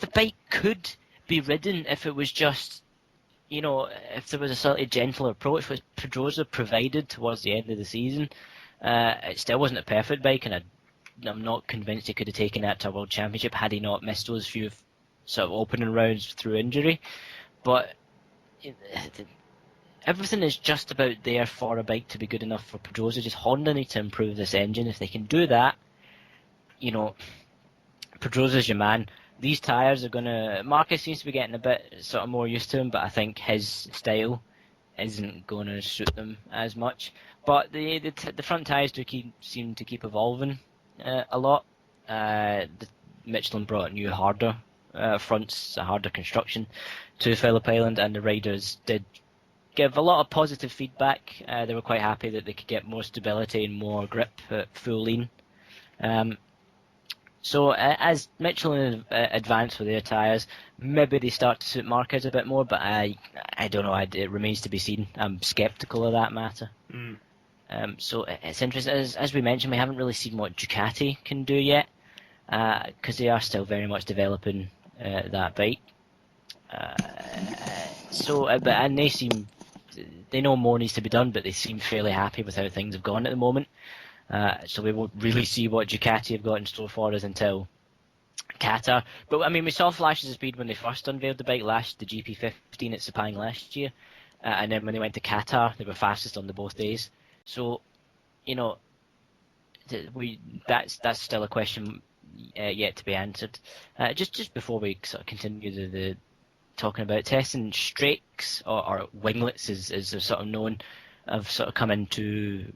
the bike could be ridden if it was just, if there was a slightly gentler approach, which Pedrosa provided towards the end of the season. It still wasn't a perfect bike, and I'm not convinced he could have taken that to a world championship had he not missed those few sort of opening rounds through injury. But everything is just about there for a bike to be good enough for Pedrosa. Just Honda need to improve this engine. If they can do that, Pedrosa's your man. These tyres are gonna. Marcus seems to be getting a bit sort of more used to him, but I think his style isn't going to suit them as much. But the front tyres seem to keep evolving a lot. Michelin brought new harder fronts, a harder construction to Phillip Island, and the riders did give a lot of positive feedback. They were quite happy that they could get more stability and more grip at full lean. So as Michelin advance with their tyres, maybe they start to suit Marquez a bit more, but I don't know. It remains to be seen. I'm sceptical of that matter. So it's interesting. As we mentioned, we haven't really seen what Ducati can do yet, because they are still very much developing that bike. And they know more needs to be done, but they seem fairly happy with how things have gone at the moment. So we won't really see what Ducati have got in store for us until Qatar. But I mean, we saw flashes of speed when they first unveiled the bike the GP15 at Sepang last year, and then when they went to Qatar, they were fastest on both days. So, that's still a question yet to be answered. Just before we sort of continue the talking about testing, strakes or winglets, as they're sort of known, have sort of come into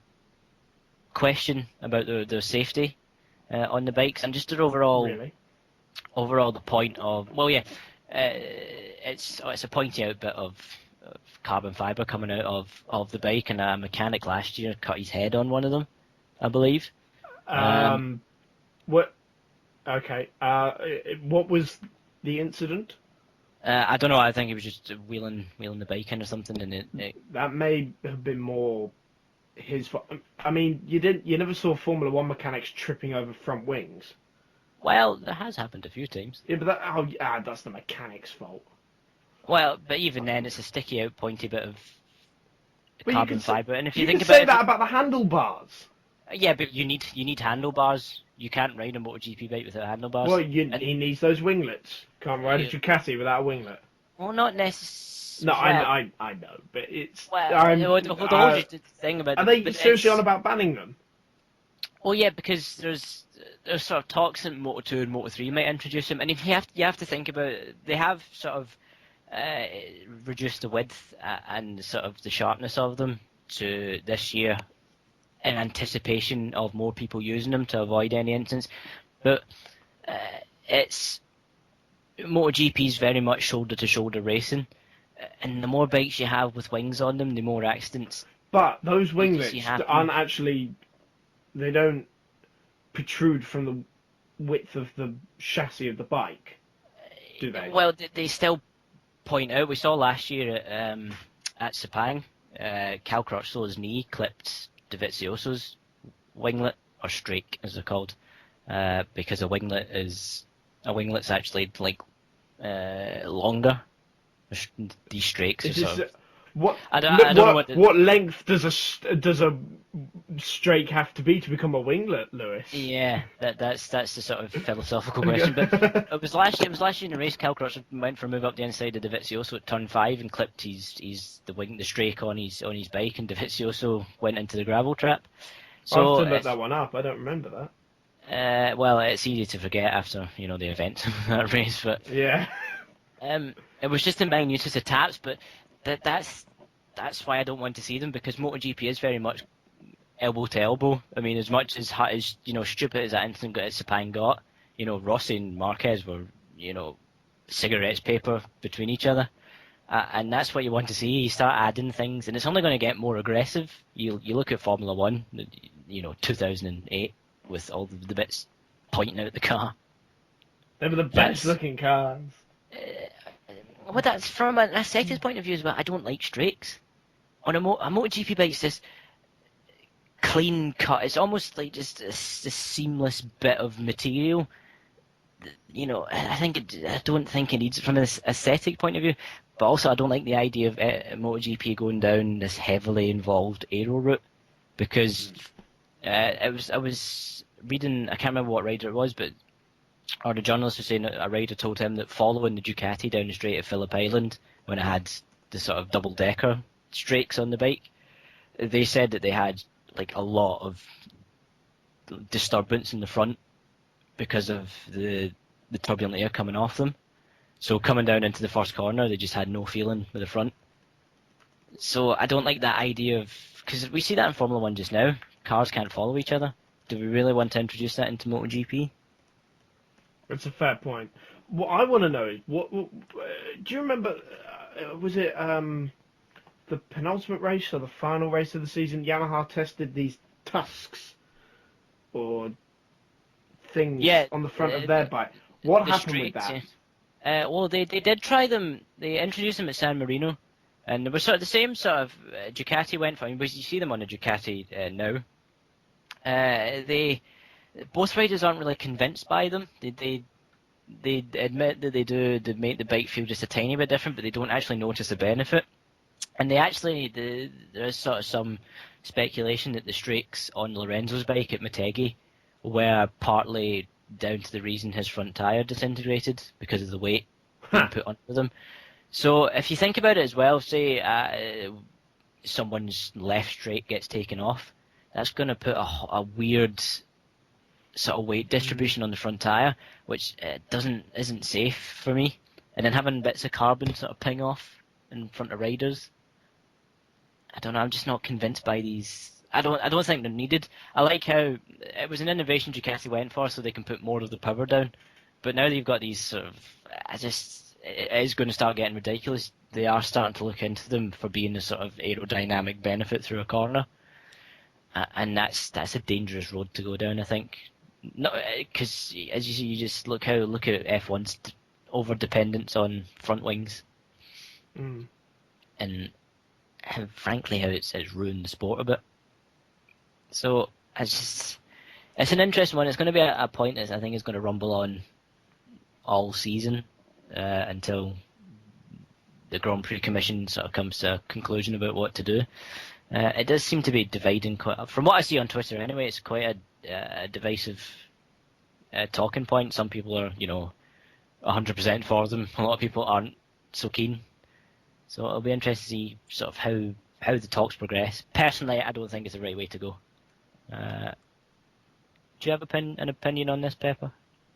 question about their safety on the bikes, and just their overall the point of it's a pointy out bit of carbon fibre coming out of the bike, and a mechanic last year cut his head on one of them, I believe. What? Okay. What was the incident? I don't know. I think he was just wheeling the bike in or something, and that may have been more his fault. I mean, you never saw Formula One mechanics tripping over front wings. Well, that has happened a few times. Yeah, but that's the mechanic's fault. Well, but even then, it's a sticky out, pointy bit of But carbon fibre. And if you you think can about say it, that about the handlebars. yeah, but you need handlebars. You can't ride a MotoGP bike without handlebars. Well, And- he needs those winglets. Can't ride a Yeah. Ducati without a winglet. well, not necessarily. No, well, I know, but it's. Well, the whole thing about are they but seriously it's- on about banning them? Well, yeah, because there's sort of talks that Moto2 and Moto3 might introduce them, and if you have to think about it, they have sort of reduced the width and sort of the sharpness of them to this year in anticipation of more people using them to avoid any incidents. But it's MotoGP is very much shoulder to shoulder racing, and the more bikes you have with wings on them, the more accidents. But those You winglets see happen. aren't actually. They don't protrude from the width of the chassis of the bike, do they? Well, they still point out. We saw last year at Sepang, Cal Crutchlow's knee clipped Dovizioso's winglet, or strake as they're called, because a winglet's actually like longer. These strakes are It sort is, of. what I don't know what length does a strake have to be to become a winglet, Lewis? Yeah, that's the sort of philosophical question. But it was last year in the race. Cal Crutchlow went for a move up the inside of Dovizioso at turn 5 and clipped the strake on his bike, and Dovizioso went into the gravel trap. So I'll have to look that one up. I don't remember that. well, it's easy to forget after the event of that race, but Yeah. it was just a minute of taps. But that's why I don't want to see them, because MotoGP is very much elbow to elbow. I mean, as much as stupid as that incident at Sepang got, Rossi and Marquez were cigarettes paper between each other, and that's what you want to see. You start adding things, and it's only going to get more aggressive. You look at Formula One, 2008, with all the bits pointing out the car. They were the best looking cars. Well, that's from an aesthetics point of view as well. I don't like strakes. On a MotoGP bike, it's this clean cut. It's almost like just this seamless bit of material. I don't think it needs it from an aesthetic point of view. But also, I don't like the idea of MotoGP going down this heavily involved aero route, because I was reading. I can't remember what rider it was, or the journalist was saying that a rider told him that following the Ducati down the straight at Phillip Island, when it had the sort of double decker strakes on the bike, they said that they had like a lot of disturbance in the front because of the turbulent air coming off them. So coming down into the first corner, they just had no feeling with the front. So I don't like that idea of, because we see that in Formula 1 just now. Cars can't follow each other. Do we really want to introduce that into MotoGP? That's a fair point. What I want to know is, do you remember, was it the penultimate race or the final race of the season? Yamaha tested these tusks or things on the front of their bike. What happened with that? Yeah. Well, they did try them. They introduced them at San Marino, and they were sort of the same sort of Ducati went for. Because you see them on a Ducati now. Both riders aren't really convinced by them. They admit that they make the bike feel just a tiny bit different, but they don't actually notice the benefit. And there is sort of some speculation that the strakes on Lorenzo's bike at Motegi were partly down to the reason his front tyre disintegrated because of the weight being put onto them. So if you think about it as well, say someone's left strake gets taken off, that's going to put a weird sort of weight distribution on the front tyre, which isn't safe for me. And then having bits of carbon sort of ping off in front of riders, I don't know. I'm just not convinced by these. I don't think they're needed. I like how it was an innovation Ducati went for, so they can put more of the power down. But now that you've got these sort of, it is going to start getting ridiculous. They are starting to look into them for being a sort of aerodynamic benefit through a corner, and that's a dangerous road to go down, I think. Because as you see, you just look at F1's over dependence on front wings, and frankly how it's ruined the sport a bit. So I just, It's an interesting one. It's going to be a point that I think is going to rumble on all season until the Grand Prix Commission sort of comes to a conclusion about what to do. It does seem to be dividing quite. From what I see on Twitter, anyway, it's quite a divisive talking point. Some people are, 100% for them. A lot of people aren't so keen. So it'll be interesting to see sort of how the talks progress. Personally, I don't think it's the right way to go. Do you have an opinion on this, Pepper?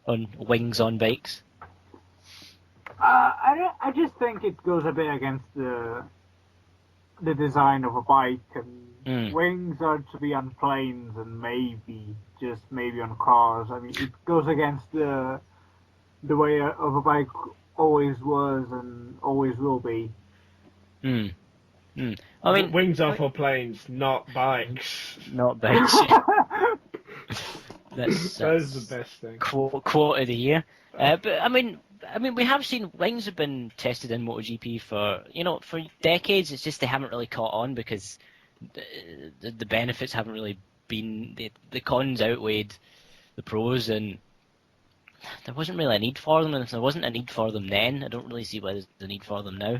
On wings on bikes? I just think it goes a bit against the design of a bike, and wings are to be on planes and maybe on cars. I mean, it goes against the way of a bike always was and always will be. I mean, wings are for planes, not bikes. Not bikes. That's the best thing. Quote of the year. But I mean, we have seen wings have been tested in MotoGP for decades. It's just they haven't really caught on because the benefits haven't really been the cons outweighed the pros, and there wasn't really a need for them. And if there wasn't a need for them then, I don't really see why there's the need for them now.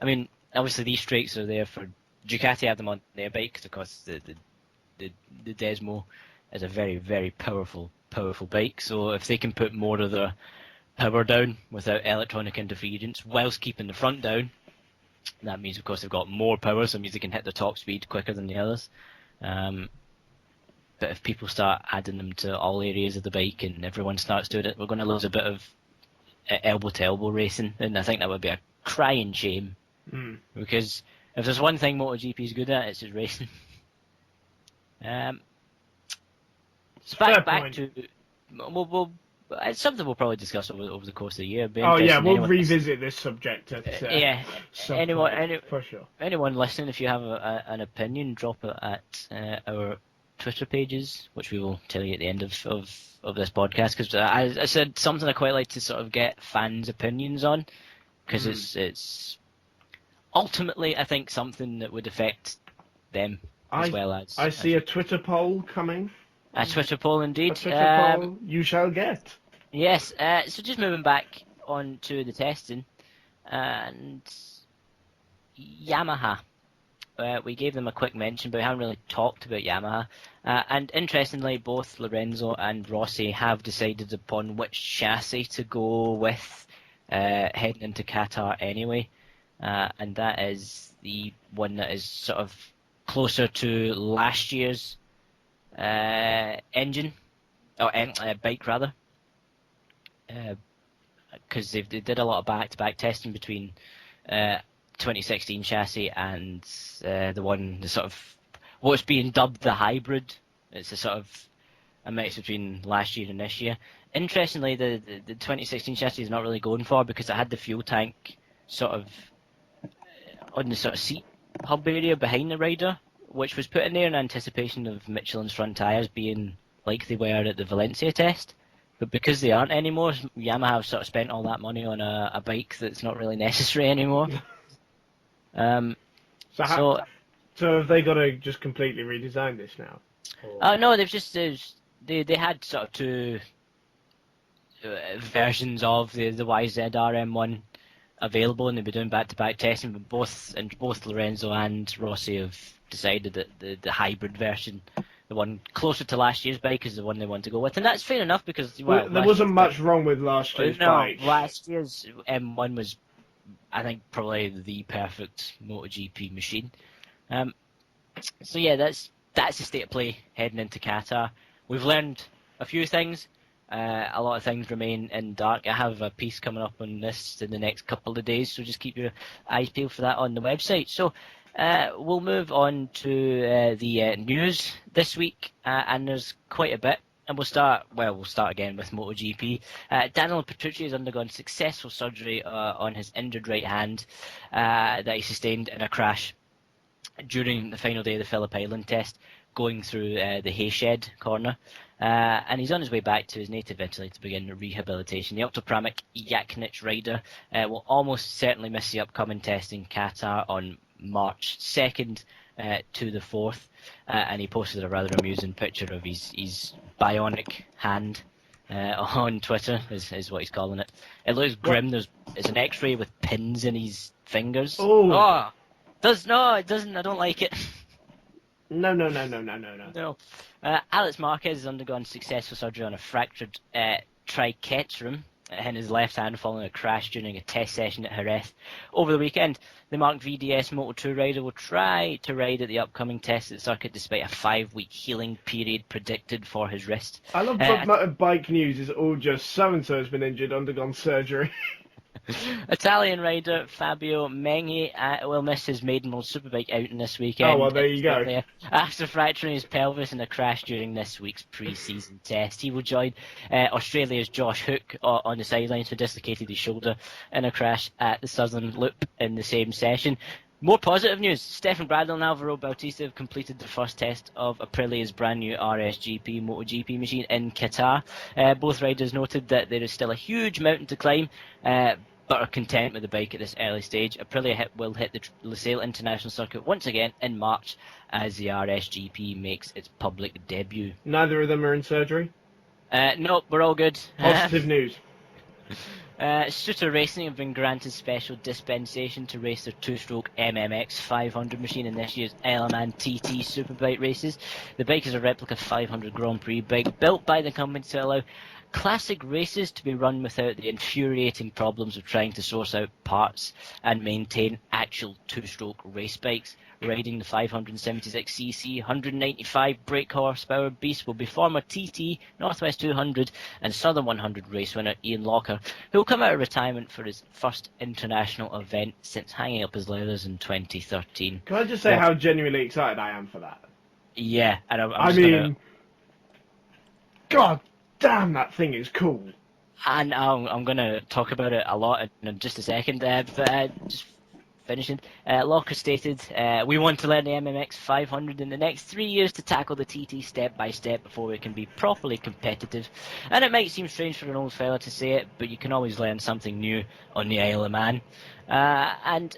I mean, obviously these straights are there for Ducati have them on their bike because the Desmo is a very, very powerful bike. So if they can put more of the power down without electronic interference whilst keeping the front down, that means of course they've got more power, so it means they can hit the top speed quicker than the others. But if people start adding them to all areas of the bike and everyone starts doing it, we're going to lose a bit of elbow to elbow racing, and I think that would be a crying shame. Because if there's one thing MotoGP is good at, it's just racing. So back to it's something we'll probably discuss over the course of the year. We'll revisit this subject at for sure. Anyone listening, if you have an opinion, drop it at our Twitter pages, which we will tell you at the end of this podcast. Because I said something I quite like to sort of get fans' opinions on, because it's ultimately I think something that would affect them as well as. I see a Twitter poll coming. A Twitter poll, indeed. A Twitter poll you shall get. Yes, so just moving back on to the testing, and Yamaha. We gave them a quick mention, but we haven't really talked about Yamaha. And interestingly, both Lorenzo and Rossi have decided upon which chassis to go with heading into Qatar anyway. And that is the one that is sort of closer to last year's engine, or bike rather, because they did a lot of back-to-back testing between 2016 chassis and the sort of what's being dubbed the hybrid. It's a sort of a mix between last year and this year. Interestingly, the 2016 chassis is not really going for because it had the fuel tank sort of on the sort of seat hub area behind the rider, which was put in there in anticipation of Michelin's front tyres being like they were at the Valencia test. But because they aren't anymore, Yamaha have sort of spent all that money on a bike that's not really necessary anymore. So have they got to just completely redesign this now? No, they've just they had sort of two versions of the YZRM1 available, and they've been doing back-to-back testing. But both Lorenzo and Rossi have decided that the hybrid version, the one closer to last year's bike, is the one they want to go with, and that's fair enough because there wasn't much wrong with last year's bike. Last year's M1 was, I think, probably the perfect MotoGP machine. So yeah, that's the state of play heading into Qatar. We've learned a few things. A lot of things remain in dark. I have a piece coming up on this in the next couple of days, so just keep your eyes peeled for that on the website. So we'll move on to the news this week, and there's quite a bit. And we'll start again with MotoGP. Daniel Petrucci has undergone successful surgery on his injured right hand that he sustained in a crash during the final day of the Phillip Island test, going through the Hayshed corner. And he's on his way back to his native Italy to begin rehabilitation. The Optopramic Yaknic rider will almost certainly miss the upcoming test in Qatar on March 2nd to the 4th. And he posted a rather amusing picture of his bionic hand on Twitter, is what he's calling it. It looks grim. It's an X-ray with pins in his fingers. Oh. It doesn't. I don't like it. No. No. Alex Marquez has undergone successful surgery on a fractured triquetrum in his left hand following a crash during a test session at Jerez over the weekend. The marked VDS Moto2 rider will try to ride at the upcoming test at the circuit despite a 5-week healing period predicted for his wrist. I love motorbike news is all just so-and-so has been injured, undergone surgery. Italian rider Fabio Menghi will miss his maiden World Superbike outing this weekend. Oh, well, there you go. After fracturing his pelvis in a crash during this week's pre-season test. He will join Australia's Josh Hook on the sidelines, who dislocated his shoulder in a crash at the Southern Loop in the same session. More positive news. Stefan Bradl and Alvaro Bautista have completed the first test of Aprilia's brand new RSGP MotoGP machine in Qatar. Both riders noted that there is still a huge mountain to climb, but are content with the bike at this early stage. Aprilia will hit the Lusail International Circuit once again in March as the RSGP makes its public debut. Neither of them are in surgery? No, we're all good. Positive news. Suter Racing have been granted special dispensation to race their two-stroke MMX 500 machine in this year's Element TT Superbike races. The bike is a replica 500 Grand Prix bike built by the company to allow classic races to be run without the infuriating problems of trying to source out parts and maintain actual two-stroke race bikes. Riding the 576cc 195 brake horsepower beast will be former TT, Northwest 200 and Southern 100 race winner Ian Locker, who will come out of retirement for his first international event since hanging up his leathers in 2013. Can I just say how genuinely excited I am for that? Yeah, and God damn, that thing is cool. And I'm going to talk about it a lot in just a second, but just finishing. Locker stated, we want to learn the MMX 500 in the next 3 years to tackle the TT step by step before we can be properly competitive. And it might seem strange for an old fella to say it, but you can always learn something new on the Isle of Man. And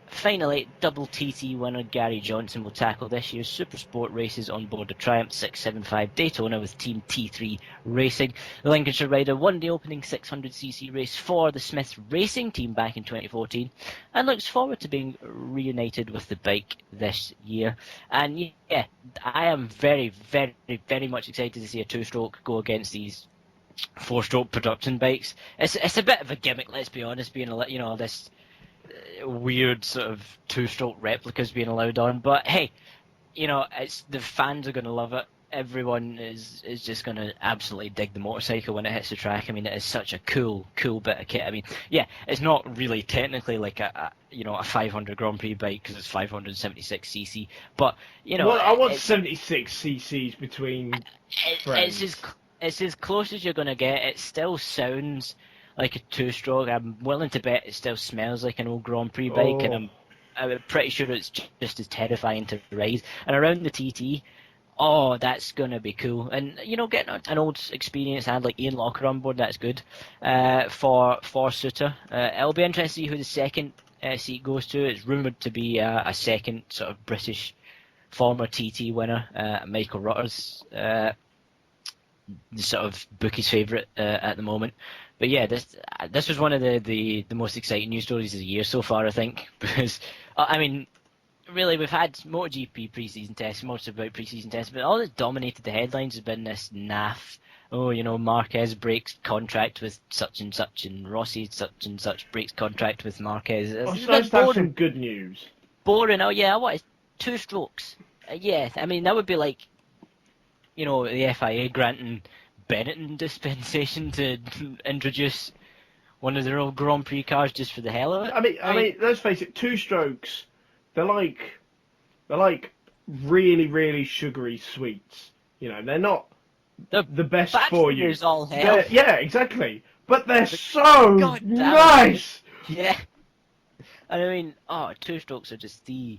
finally, double TT winner Gary Johnson will tackle this year's Supersport races on board the Triumph 675 Daytona with Team T3 Racing. The Lincolnshire rider won the opening 600cc race for the Smiths Racing team back in 2014 and looks forward to being reunited with the bike this year. And yeah, I am very, very, very much excited to see a two-stroke go against these four-stroke production bikes. It's a bit of a gimmick, let's be honest, being this weird sort of two-stroke replicas being allowed on, but hey, it's the fans are going to love it. Everyone is just going to absolutely dig the motorcycle when it hits the track. I mean, it is such a cool bit of kit. I mean, yeah, it's not really technically like a 500 Grand Prix bike because it's 576cc, but well, I want 76 cc's between friends. It's as close as you're going to get. It still sounds like a two-stroke. I'm willing to bet it still smells like an old Grand Prix bike, and I'm pretty sure it's just as terrifying to ride. And around the TT, that's gonna be cool. And getting an old experienced hand like Ian Locker on board, that's good for Suter. It'll be interesting to see who the second seat goes to. It's rumoured to be a second sort of British former TT winner, Michael Rutters, the sort of bookie's favourite at the moment. But yeah, this was one of the most exciting news stories of the year so far, I think, because I mean, really, we've had MotoGP pre-season tests, Motorsport pre-season tests, but all that's dominated the headlines has been this naff. Marquez breaks contract with such and such, and Rossi such and such breaks contract with Marquez. It's nice to have some good news. Boring. Oh yeah, what is two strokes? Yeah, I mean that would be like, the FIA granting Benetton dispensation to introduce one of their old Grand Prix cars just for the hell of it. I mean, let's face it, two strokes, they're like really, really sugary sweets. They're not the best for you. All hell. Yeah, exactly. But they're so nice. Yeah. And I mean, two strokes are just the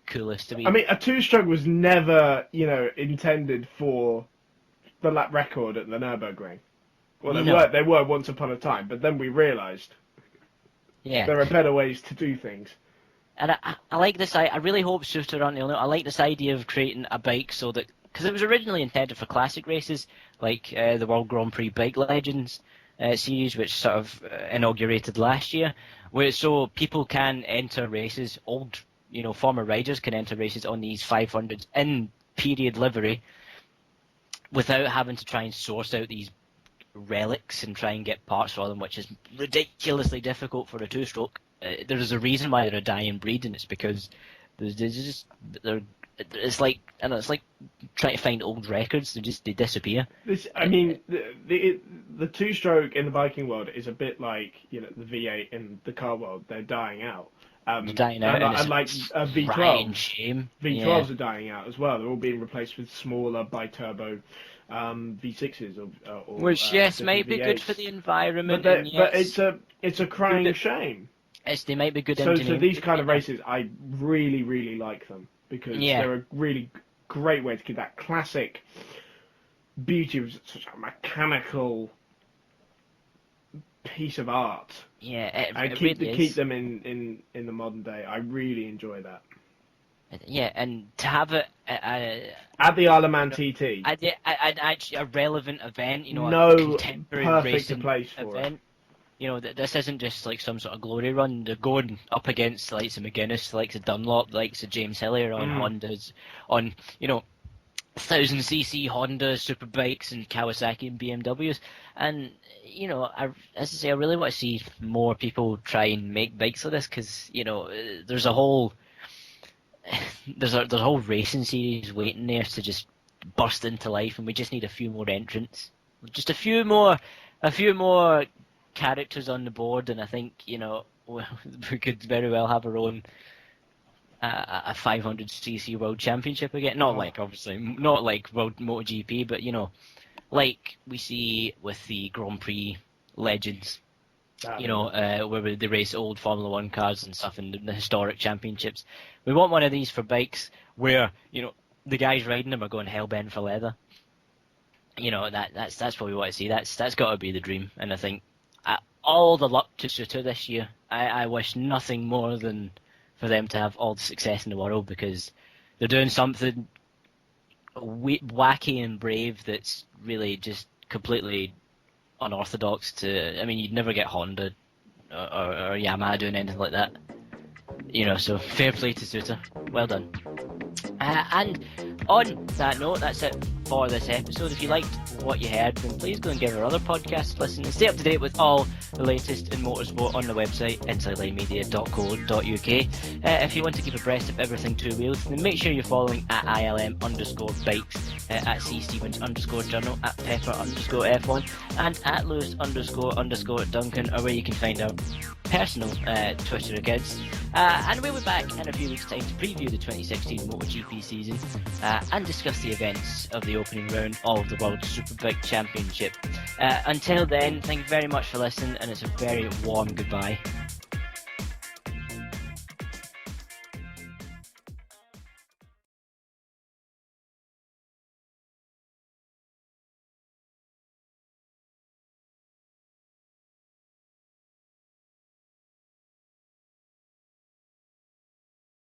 coolest. I mean, a two-stroke was never, intended for the lap record at the Nürburgring. Well, they were once upon a time, but then we realised there are better ways to do things. And I like this. I really hope Suter aren't the only. I like this idea of creating a bike so that because it was originally intended for classic races, like the World Grand Prix Bike Legends series, which sort of inaugurated last year, where so people can enter races, former riders can enter races on these 500s in period livery without having to try and source out these relics and try and get parts for them, which is ridiculously difficult for a two-stroke. There's a reason why they're a dying breed, and it's because it's like trying to find old records. They disappear. The two-stroke in the biking world is a bit like the V8 in the car world. They're dying out. They're dying out, and like V12. Shame. V12s are dying out as well. They're all being replaced with smaller bi-turbo V6s which might be good for the environment. But it's a crying shame. They might be good. So these kind of races, I really, really like them because they're a really great way to keep that classic beauty of such a mechanical piece of art. Yeah, keep them in the modern day. I really enjoy that. Yeah, and to have it at the Isle of Man TT, actually a relevant event, a contemporary perfect racing place for event. This isn't just like some sort of glory run. They're going up against the likes of McGuinness, the likes of Dunlop, the likes of James Hillier on Hondas, on 1000cc Hondas, Superbikes, and Kawasaki and BMWs. And as I say, I really want to see more people try and make bikes like this because there's a whole racing series waiting there to just burst into life, and we just need a few more entrants, just a few more characters on the board, and I think we could very well have our own a 500cc world championship again. Not like World MotoGP, but like we see with the Grand Prix Legends. Where they race old Formula 1 cars and stuff in the historic championships. We want one of these for bikes where, the guys riding them are going hell-bent for leather. That's what we want to see. That's got to be the dream. And I think all the luck to Suter this year. I wish nothing more than for them to have all the success in the world because they're doing something wacky and brave that's really just completely unorthodox you'd never get Honda or Yamaha doing anything like that. So fair play to Suter. Well done. And on that note, that's it for this episode. If you liked what you heard, then please go and give our other podcasts a listen and stay up to date with all the latest in motorsport on the website, insidelinemedia.co.uk. If you want to keep abreast of everything two wheels, then make sure you're following at ILM_bikes, at CStevens_journal, at Pepper_F1, and at Lewis__Duncan, or where you can find our personal Twitter accounts. And we'll be back in a few weeks' time to preview the 2016 MotoGP season and discuss the events of the opening round of the World Superbike Championship. Until then, thank you very much for listening, and it's a very warm goodbye.